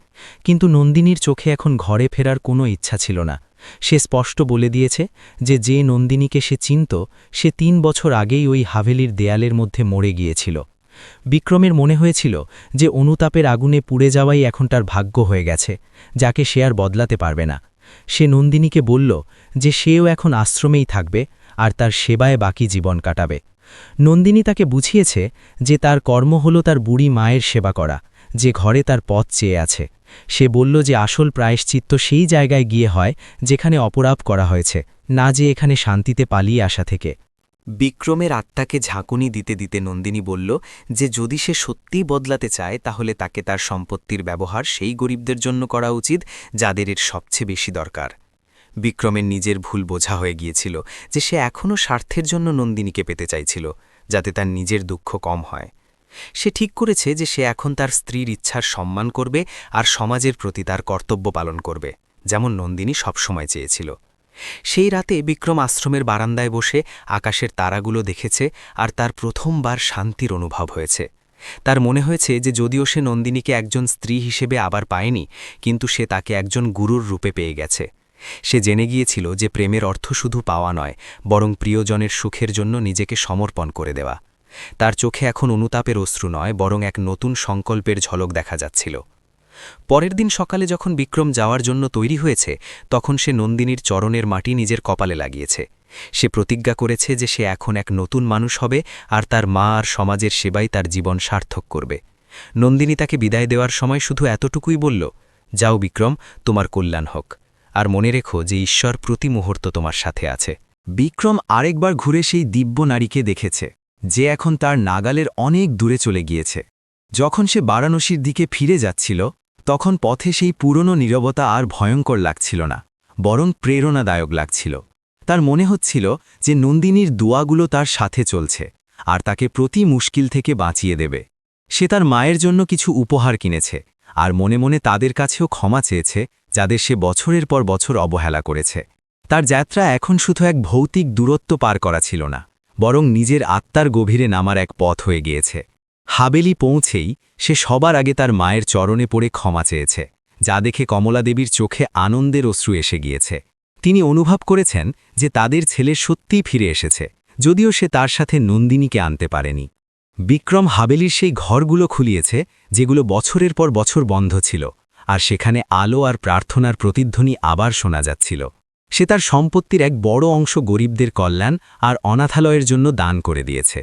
কিন্তু নন্দিনীর চোখে এখন ঘরে ফেরার কোনো ইচ্ছা ছিল না। সে স্পষ্ট বলে দিয়েছে যে নন্দিনীকে সে চিনত সে ৩ বছর আগেই ওই হাভেলির দেয়ালের মধ্যে মরে গিয়েছিল। বিক্রমের মনে হয়েছিল যে অনুতাপের আগুনে পুড়ে যাওয়াই এখন তার ভাগ্য হয়ে গেছে, যাকে সে আর বদলাতে পারবে না। সে নন্দিনীকে বলল যে সেও এখন আশ্রমেই থাকবে আর তার সেবায় বাকি জীবন কাটাবে। নন্দিনী তাকে বুঝিয়েছে যে তার কর্ম হল তার বুড়ি মায়ের সেবা করা, যে ঘরে তার পথ চেয়ে আছে। সে বলল যে আসল প্রায়শ্চিত্ত সেই জায়গায় গিয়ে হয় যেখানে অপরাধ করা হয়েছে, না যে এখানে শান্তিতে পালিয়ে আসা থেকে। বিক্রমের আত্মাকে ঝাঁকুনি দিতে দিতে নন্দিনী বলল যে যদি সে সত্যিই বদলাতে চায় তাহলে তাকে তার সম্পত্তির ব্যবহার সেই গরিবদের জন্য করা উচিত যাদের এর সবচেয়ে বেশি দরকার। বিক্রমের নিজের ভুল বোঝা হয়ে গিয়েছিল যে সে এখনও স্বার্থের জন্য নন্দিনীকে পেতে চাইছিল, যাতে তার নিজের দুঃখ কম হয়। সে ঠিক করেছে যে সে এখন তার স্ত্রীর ইচ্ছার সম্মান করবে আর সমাজের প্রতি তার কর্তব্য পালন করবে, যেমন নন্দিনী সবসময় চেয়েছিল। সেই রাতে বিক্রম আশ্রমের বারান্দায় বসে আকাশের তারাগুলো দেখেছে আর তার প্রথমবার শান্তির অনুভব হয়েছে। তার মনে হয়েছে যে যদিও সে নন্দিনীকে একজন স্ত্রী হিসেবে আবার পায়নি, কিন্তু সে তাকে একজন গুরুর রূপে পেয়ে গেছে। সে জেনে গিয়েছিল যে প্রেমের অর্থ শুধু পাওয়া নয়, বরং প্রিয়জনের সুখের জন্য নিজেকে সমর্পণ করে দেওয়া। তার চোখে এখন অনুতাপের অশ্রু নয়, বরং এক নতুন সংকল্পের ঝলক দেখা যাচ্ছিল। পরের দিন সকালে যখন বিক্রম যাওয়ার জন্য তৈরি হয়েছে, তখন সে নন্দিনীর চরণের মাটি নিজের কপালে লাগিয়েছে। সে প্রতিজ্ঞা করেছে যে সে এখন এক নতুন মানুষ হবে আর তার মা আর সমাজের সেবাই তার জীবন সার্থক করবে। নন্দিনী তাকে বিদায় দেওয়ার সময় শুধু এতটুকুই বলল, যাও বিক্রম, তোমার কল্যাণ হোক, আর মনে রেখো যে ঈশ্বর প্রতি মুহূর্ত তোমার সাথে আছে। বিক্রম আরেকবার ঘুরে সেই দিব্য নারীকে দেখেছে, যে এখন তার নাগালের অনেক দূরে চলে গিয়েছে। যখন সে বারাণসীর দিকে ফিরে যাচ্ছিল, তখন পথে সেই পুরনো নীরবতা আর ভয়ঙ্কর লাগছিল না, বরং প্রেরণাদায়ক লাগছিল। তার মনে হচ্ছিল যে নন্দিনীর দোয়াগুলো তার সাথে চলছে আর তাকে প্রতি মুশকিল থেকে বাঁচিয়ে দেবে। সে তার মায়ের জন্য কিছু উপহার কিনেছে আর মনে মনে তাদের কাছেও ক্ষমা চেয়েছে যাদের সে বছরের পর বছর অবহেলা করেছে। তার যাত্রা এখন শুধু এক ভৌতিক দূরত্ব পার করা ছিল না, বরং নিজের আত্মার গভীরে নামার এক পথ হয়ে গিয়েছে। হাবেলি পৌঁছেই সে সবার আগে তার মায়ের চরণে পড়ে ক্ষমা চেয়েছে, যা দেখে কমলা দেবীর চোখে আনন্দের অশ্রু এসে গিয়েছে। তিনি অনুভব করেছেন যে তাদের ছেলে সত্যিই ফিরে এসেছে, যদিও সে তার সাথে নন্দিনীকে আনতে পারেনি। বিক্রম হাবেলির সেই ঘরগুলো খুলিয়েছে যেগুলো বছরের পর বছর বন্ধ ছিল, আর সেখানে আলো আর প্রার্থনার প্রতিধ্বনি আবার শোনা যাচ্ছিল। সে তার সম্পত্তির এক বড় অংশ গরিবদের কল্যাণ আর অনাথালয়ের জন্য দান করে দিয়েছে।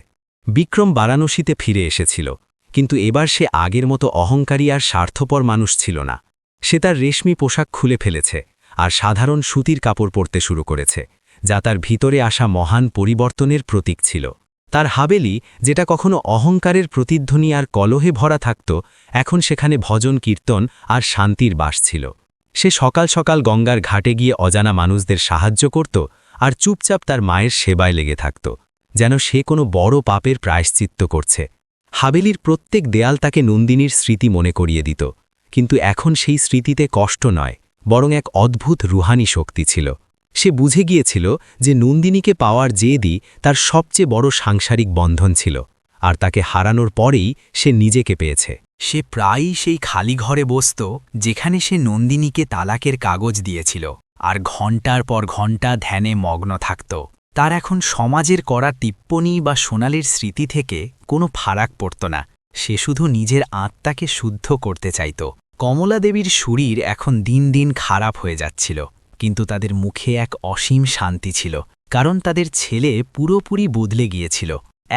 বিক্রম বারাণসীতে ফিরে এসেছিল, কিন্তু এবার সে আগের মতো অহংকারী আর স্বার্থপর মানুষ ছিল না। সে তার রেশমি পোশাক খুলে ফেলেছে আর সাধারণ সুতির কাপড় পরতে শুরু করেছে, যা তার ভিতরে আসা মহান পরিবর্তনের প্রতীক ছিল। তার হাবেলি, যেটা কখনো অহংকারের প্রতিধ্বনি আর কলহে ভরা থাকত, এখন সেখানে ভজন কীর্তন আর শান্তির বাস ছিল। সে সকাল সকাল গঙ্গার ঘাটে গিয়ে অজানা মানুষদের সাহায্য করত আর চুপচাপ তার মায়ের সেবায় লেগে থাকত, যেন সে কোনো বড় পাপের প্রায়শ্চিত্ত করছে। হাবেলির প্রত্যেক দেয়াল তাকে নন্দিনীর স্মৃতি মনে করিয়ে দিত, কিন্তু এখন সেই স্মৃতিতে কষ্ট নয়, বরং এক অদ্ভুত রুহানি শক্তি ছিল। সে বুঝে গিয়েছিল যে নন্দিনীকে পাওয়ার জেদই তার সবচেয়ে বড় সাংসারিক বন্ধন ছিল, আর তাকে হারানোর পরেই সে নিজেকে পেয়েছে। সে প্রায়ই সেই খালি ঘরে বসত যেখানে সে নন্দিনীকে তালাকের কাগজ দিয়েছিল, আর ঘণ্টার পর ঘণ্টা ধ্যানে মগ্ন থাকত। তার এখন সমাজের করা টিপ্পনী বা সোনালির স্মৃতি থেকে কোনো ফারাক পড়ত না। সে শুধু নিজের আত্মাকে শুদ্ধ করতে চাইত। কমলা দেবীর শরীর এখন দিন দিন খারাপ হয়ে যাচ্ছিল, কিন্তু তাদের মুখে এক অসীম শান্তি ছিল, কারণ তাদের ছেলে পুরোপুরি বদলে গিয়েছিল।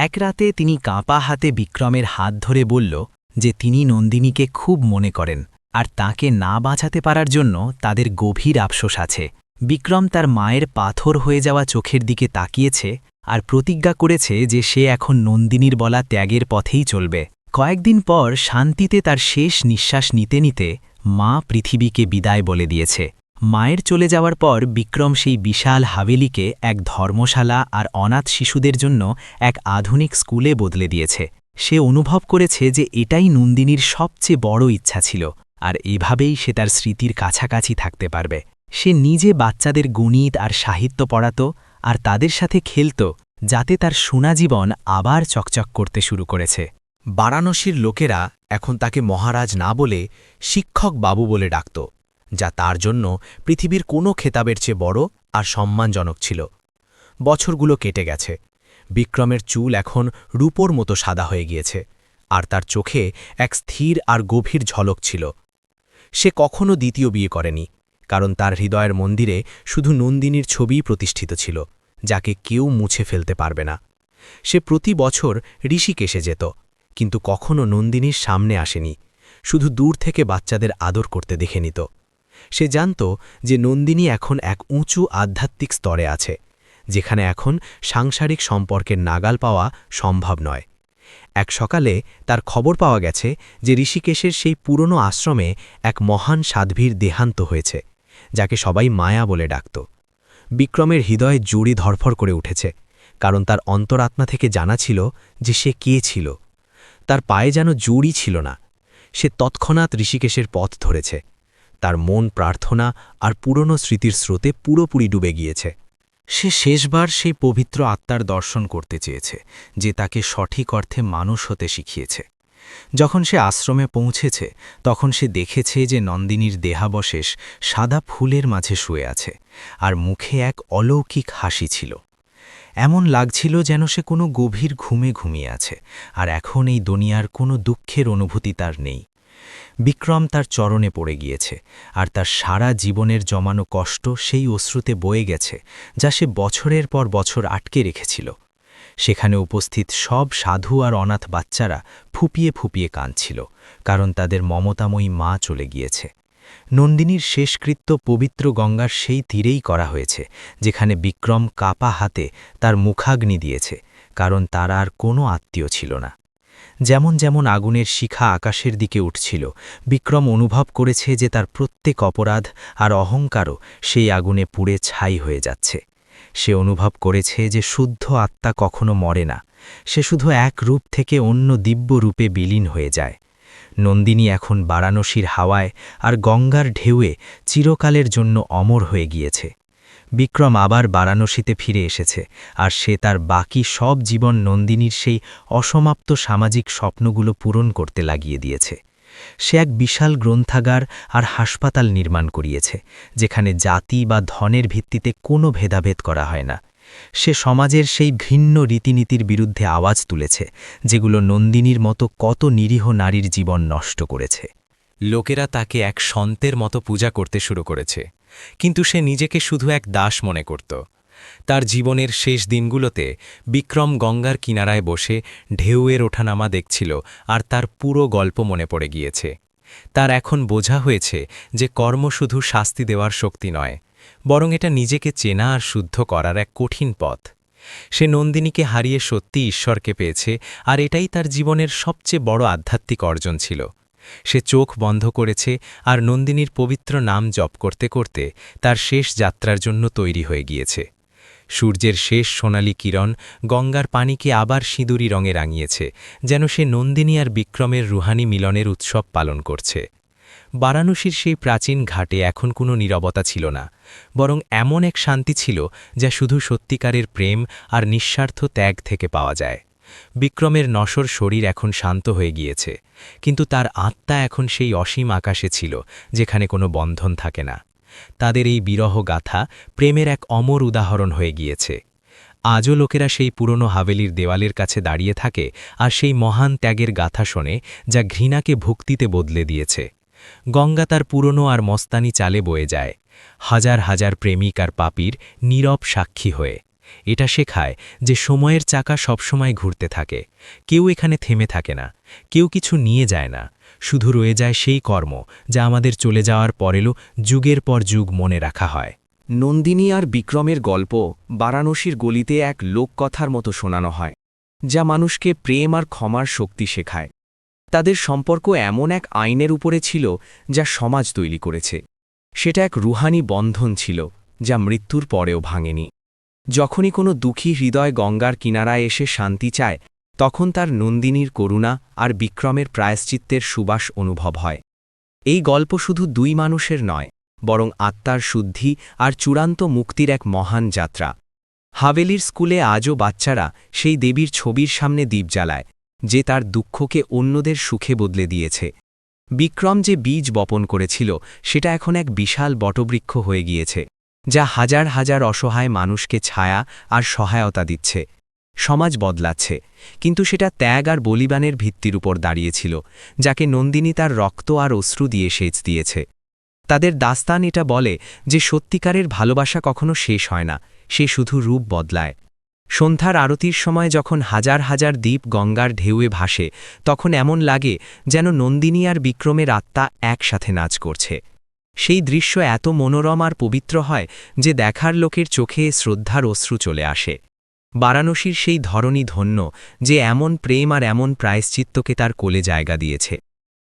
এক রাতে তিনি কাঁপা হাতে বিক্রমের হাত ধরে বলল যে তিনি নন্দিনীকে খুব মনে করেন, আর তাকে না বাঁচাতে পারার জন্য তাদের গভীর আফসোস আছে। বিক্রম তার মায়ের পাথর হয়ে যাওয়া চোখের দিকে তাকিয়েছে আর প্রতিজ্ঞা করেছে যে সে এখন নন্দিনীর বলা ত্যাগের পথেই চলবে। কয়েকদিন পর শান্তিতে তার শেষ নিঃশ্বাস নিতে নিতে মা পৃথিবীকে বিদায় বলে দিয়েছে। মায়ের চলে যাওয়ার পর বিক্রম সেই বিশাল হাভেলিকে এক ধর্মশালা আর অনাথ শিশুদের জন্য এক আধুনিক স্কুলে বদলে দিয়েছে। সে অনুভব করেছে যে এটাই নন্দিনীর সবচেয়ে বড় ইচ্ছা ছিল, আর এভাবেই সে তার স্মৃতির কাছাকাছি থাকতে পারবে। সে নিজে বাচ্চাদের গণিত আর সাহিত্য পড়াত আর তাদের সাথে খেলত, যাতে তার সোনা জীবন আবার চকচক করতে শুরু করেছে। বারাণসীর লোকেরা এখন তাকে মহারাজ না বলে শিক্ষক বাবু বলে ডাকত, যা তার জন্য পৃথিবীর কোনো খেতাবের চেয়ে বড় আর সম্মানজনক ছিল। বছরগুলো কেটে গেছে। বিক্রমের চুল এখন রূপোর মতো সাদা হয়ে গিয়েছে, আর তার চোখে এক স্থির আর গভীর ঝলক ছিল। সে কখনো দ্বিতীয় বিয়ে করেনি, কারণ তার হৃদয়ের মন্দিরে শুধু নন্দিনীর ছবিই প্রতিষ্ঠিত ছিল, যাকে কেউ মুছে ফেলতে পারবে না। সে প্রতি বছর ঋষিকেশে যেত, কিন্তু কখনো নন্দিনীর সামনে আসেনি, শুধু দূর থেকে বাচ্চাদের আদর করতে দেখে নিত। সে জানত যে নন্দিনী এখন এক উঁচু আধ্যাত্মিক স্তরে আছে, যেখানে এখন সাংসারিক সম্পর্কের নাগাল পাওয়া সম্ভব নয়। এক সকালে তার খবর পাওয়া গেছে যে ঋষিকেশের সেই পুরনো আশ্রমে এক মহান সাধ্বীর দেহান্ত হয়েছে, যাকে সবাই মায়া বলে ডাকত। বিক্রমের হৃদয়ে জোরে ধরফর করে উঠেছে, কারণ তার অন্তরাত্মা থেকে জানা ছিল যে সে কে ছিল। তার পায়ে যেন জোরই ছিল না। সে তৎক্ষণাৎ ঋষিকেশের পথ ধরেছে। তার মন প্রার্থনা আর পুরনো স্মৃতির স্রোতে পুরোপুরি ডুবে গিয়েছে। সে শেষবার সেই পবিত্র আত্মার দর্শন করতে চেয়েছে, যে তাকে সঠিক অর্থে মানুষ হতে শিখিয়েছে। যখন সে আশ্রমে পৌঁছেছে, তখন সে দেখেছে যে নন্দিনীর দেহাবশেষ সাদা ফুলের মাঝে শুয়ে আছে, আর মুখে এক অলৌকিক হাসি ছিল। এমন লাগছিল যেন সে কোনো গভীর ঘুমে ঘুমিয়ে আছে, আর এখন এই দুনিয়ার কোনো দুঃখের অনুভূতি তার নেই। বিক্রম তার চরণে পড়ে গিয়েছে, আর তার সারা জীবনের জমানো কষ্ট সেই অশ্রুতে বয়ে গেছে, যা সে বছরের পর বছর আটকে রেখেছিল। সেখানে উপস্থিত সব সাধু আর অনাথ বাচ্চারা ফুপিয়ে ফুপিয়ে কাঁদছিল, কারণ তাদের মমতাময়ী মা চলে গিয়েছে। নন্দিনীর শেষকৃত্য পবিত্র গঙ্গার সেই তীরেই করা হয়েছে, যেখানে বিক্রম কাপা হাতে তার মুখাগ্নি দিয়েছে, কারণ তার আর কোনো আত্মীয় ছিল না। যেমন যেমন আগুনের শিখা আকাশের দিকে উঠছিল, বিক্রম অনুভব করেছে যে তার প্রত্যেক অপরাধ আর অহংকারও সেই আগুনে পুড়ে ছাই হয়ে যাচ্ছে। সে অনুভব করেছে যে শুদ্ধ আত্মা কখনো মরে না, সে শুধু এক রূপ থেকে অন্য দিব্য রূপে বিলীন হয়ে যায়। নন্দিনী এখন বারাণসীর হাওয়ায় আর গঙ্গার ঢেউয়ে চিরকালের জন্য অমর হয়ে গিয়েছে। বিক্রম আবার বারাণসীতে ফিরে এসেছে, আর সে তার বাকি সব জীবন নন্দিনীর সেই অসমাপ্ত সামাজিক স্বপ্নগুলো পূরণ করতে লাগিয়ে দিয়েছে। সে এক বিশাল গ্রন্থাগার আর হাসপাতাল নির্মাণ করিয়েছে, যেখানে জাতি বা ধনের ভিত্তিতে কোনো ভেদাভেদ করা হয় না। সে সমাজের সেই ভিন্ন রীতিনীতির বিরুদ্ধে আওয়াজ তুলেছে, যেগুলো নন্দিনীর মতো কত নিরীহ নারীর জীবন নষ্ট করেছে। লোকেরা তাকে এক সন্তের মতো পূজা করতে শুরু করেছে, কিন্তু সে নিজেকে শুধু এক দাস মনে করত। তার জীবনের শেষ দিনগুলোতে বিক্রম গঙ্গার কিনারায় বসে ঢেউয়ের ওঠানামা দেখছিল, আর তার পুরো গল্প মনে পড়ে গিয়েছে। তার এখন বোঝা হয়েছে যে কর্ম শুধু শাস্তি দেওয়ার শক্তি নয়, বরং এটা নিজেকে চেনা আর শুদ্ধ করার এক কঠিন পথ। সে নন্দিনীকে হারিয়ে সত্যি ঈশ্বরকে পেয়েছে, আর এটাই তার জীবনের সবচেয়ে বড় আধ্যাত্মিক অর্জন ছিল। সে চোখ বন্ধ করেছে আর নন্দিনীর পবিত্র নাম জপ করতে করতে তার শেষ যাত্রার জন্য তৈরি হয়ে গিয়েছে। সূর্যের শেষ সোনালি কিরণ গঙ্গার পানিকে আবার সিঁদুরি রঙে রাঙিয়েছে, যেন সে নন্দিনী আর বিক্রমের রুহানি মিলনের উৎসব পালন করছে। বারাণসীর সেই প্রাচীন ঘাটে এখন কোনো নীরবতা ছিল না, বরং এমন এক শান্তি ছিল যা শুধু সত্যিকারের প্রেম আর নিঃস্বার্থ ত্যাগ থেকে পাওয়া যায়। বিক্রমের নশ্বর শরীর এখন শান্ত হয়ে গিয়েছে, কিন্তু তার আত্মা এখন সেই অসীম আকাশে ছিল যেখানে কোনো বন্ধন থাকে না। তাদের এই বিরহ গাথা প্রেমের এক অমর উদাহরণ হয়ে গিয়েছে। আজও লোকেরা সেই পুরনো হাভেলির দেওয়ালের কাছে দাঁড়িয়ে থাকে আর সেই মহান ত্যাগের গাথা শোনে, যা ঘৃণাকে ভক্তিতে বদলে দিয়েছে। গঙ্গা তার পুরনো আর মস্তানি চালে বয়ে যায়, হাজার হাজার প্রেমিক আর পাপীর নীরব সাক্ষী হয়ে। এটা শেখায় যে সময়ের চাকা সবসময় ঘুরতে থাকে, কেউ এখানে থেমে থাকে না, কেউ কিছু নিয়ে যায় না, শুধু রয়ে যায় সেই কর্ম যা আমাদের চলে যাওয়ার পরেও যুগের পর যুগ মনে রাখা হয়। নন্দিনী আর বিক্রমের গল্প বারাণসীর গলিতে এক লোককথার মতো শোনানো হয়, যা মানুষকে প্রেম আর ক্ষমার শক্তি শেখায়। তাদের সম্পর্ক এমন এক আইনের উপরে ছিল যা সমাজ তৈরি করেছে। সেটা এক রুহানি বন্ধন ছিল যা মৃত্যুর পরেও ভাঙেনি। যখনই কোনো দুঃখী হৃদয় গঙ্গার কিনারায় এসে শান্তি চায়, তখন তার নন্দিনীর করুণা আর বিক্রমের প্রায়শ্চিত্তের সুবাস অনুভব হয়। এই গল্প শুধু দুই মানুষের নয়, বরং আত্মার শুদ্ধি আর চূড়ান্ত মুক্তির এক মহান যাত্রা। হাভেলির স্কুলে আজও বাচ্চারা সেই দেবীর ছবির সামনে দীপ জ্বালায়, যে তার দুঃখকে অন্যদের সুখে বদলে দিয়েছে। বিক্রম যে বীজ বপন করেছিল সেটা এখন এক বিশাল বটবৃক্ষ হয়ে গিয়েছে, যা হাজার হাজার অসহায় মানুষকে ছায়া আর সহায়তা দিচ্ছে। সমাজ বদলাচ্ছে, কিন্তু সেটা ত্যাগ আর বলিদানের ভিত্তির উপর দাঁড়িয়েছিল, যাকে নন্দিনী তার রক্ত আর অশ্রু দিয়ে সেচ দিয়েছে। তাদের দাস্তান এটা বলে যে সত্যিকারের ভালোবাসা কখনো শেষ হয় না, সে শুধু রূপ বদলায়। সন্ধ্যার আরতির সময় যখন হাজার হাজার দ্বীপ গঙ্গার ঢেউয়ে ভাসে, তখন এমন লাগে যেন নন্দিনী আর বিক্রমের আত্মা একসাথে নাচ করছে। সেই দৃশ্য এত মনোরম আর পবিত্র হয় যে দেখার লোকের চোখে শ্রদ্ধার অশ্রু চলে আসে। বারাণসীর সেই ধরনী ধন্য যে এমন প্রেম আর এমন প্রায়শ্চিত্তকে তার কোলে জায়গা দিয়েছে।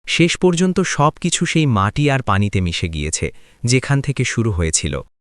শেষ পর্যন্ত সব কিছু সেই মাটি আর পানিতে মিশে গিয়েছে, যেখান থেকে শুরু হয়েছিল।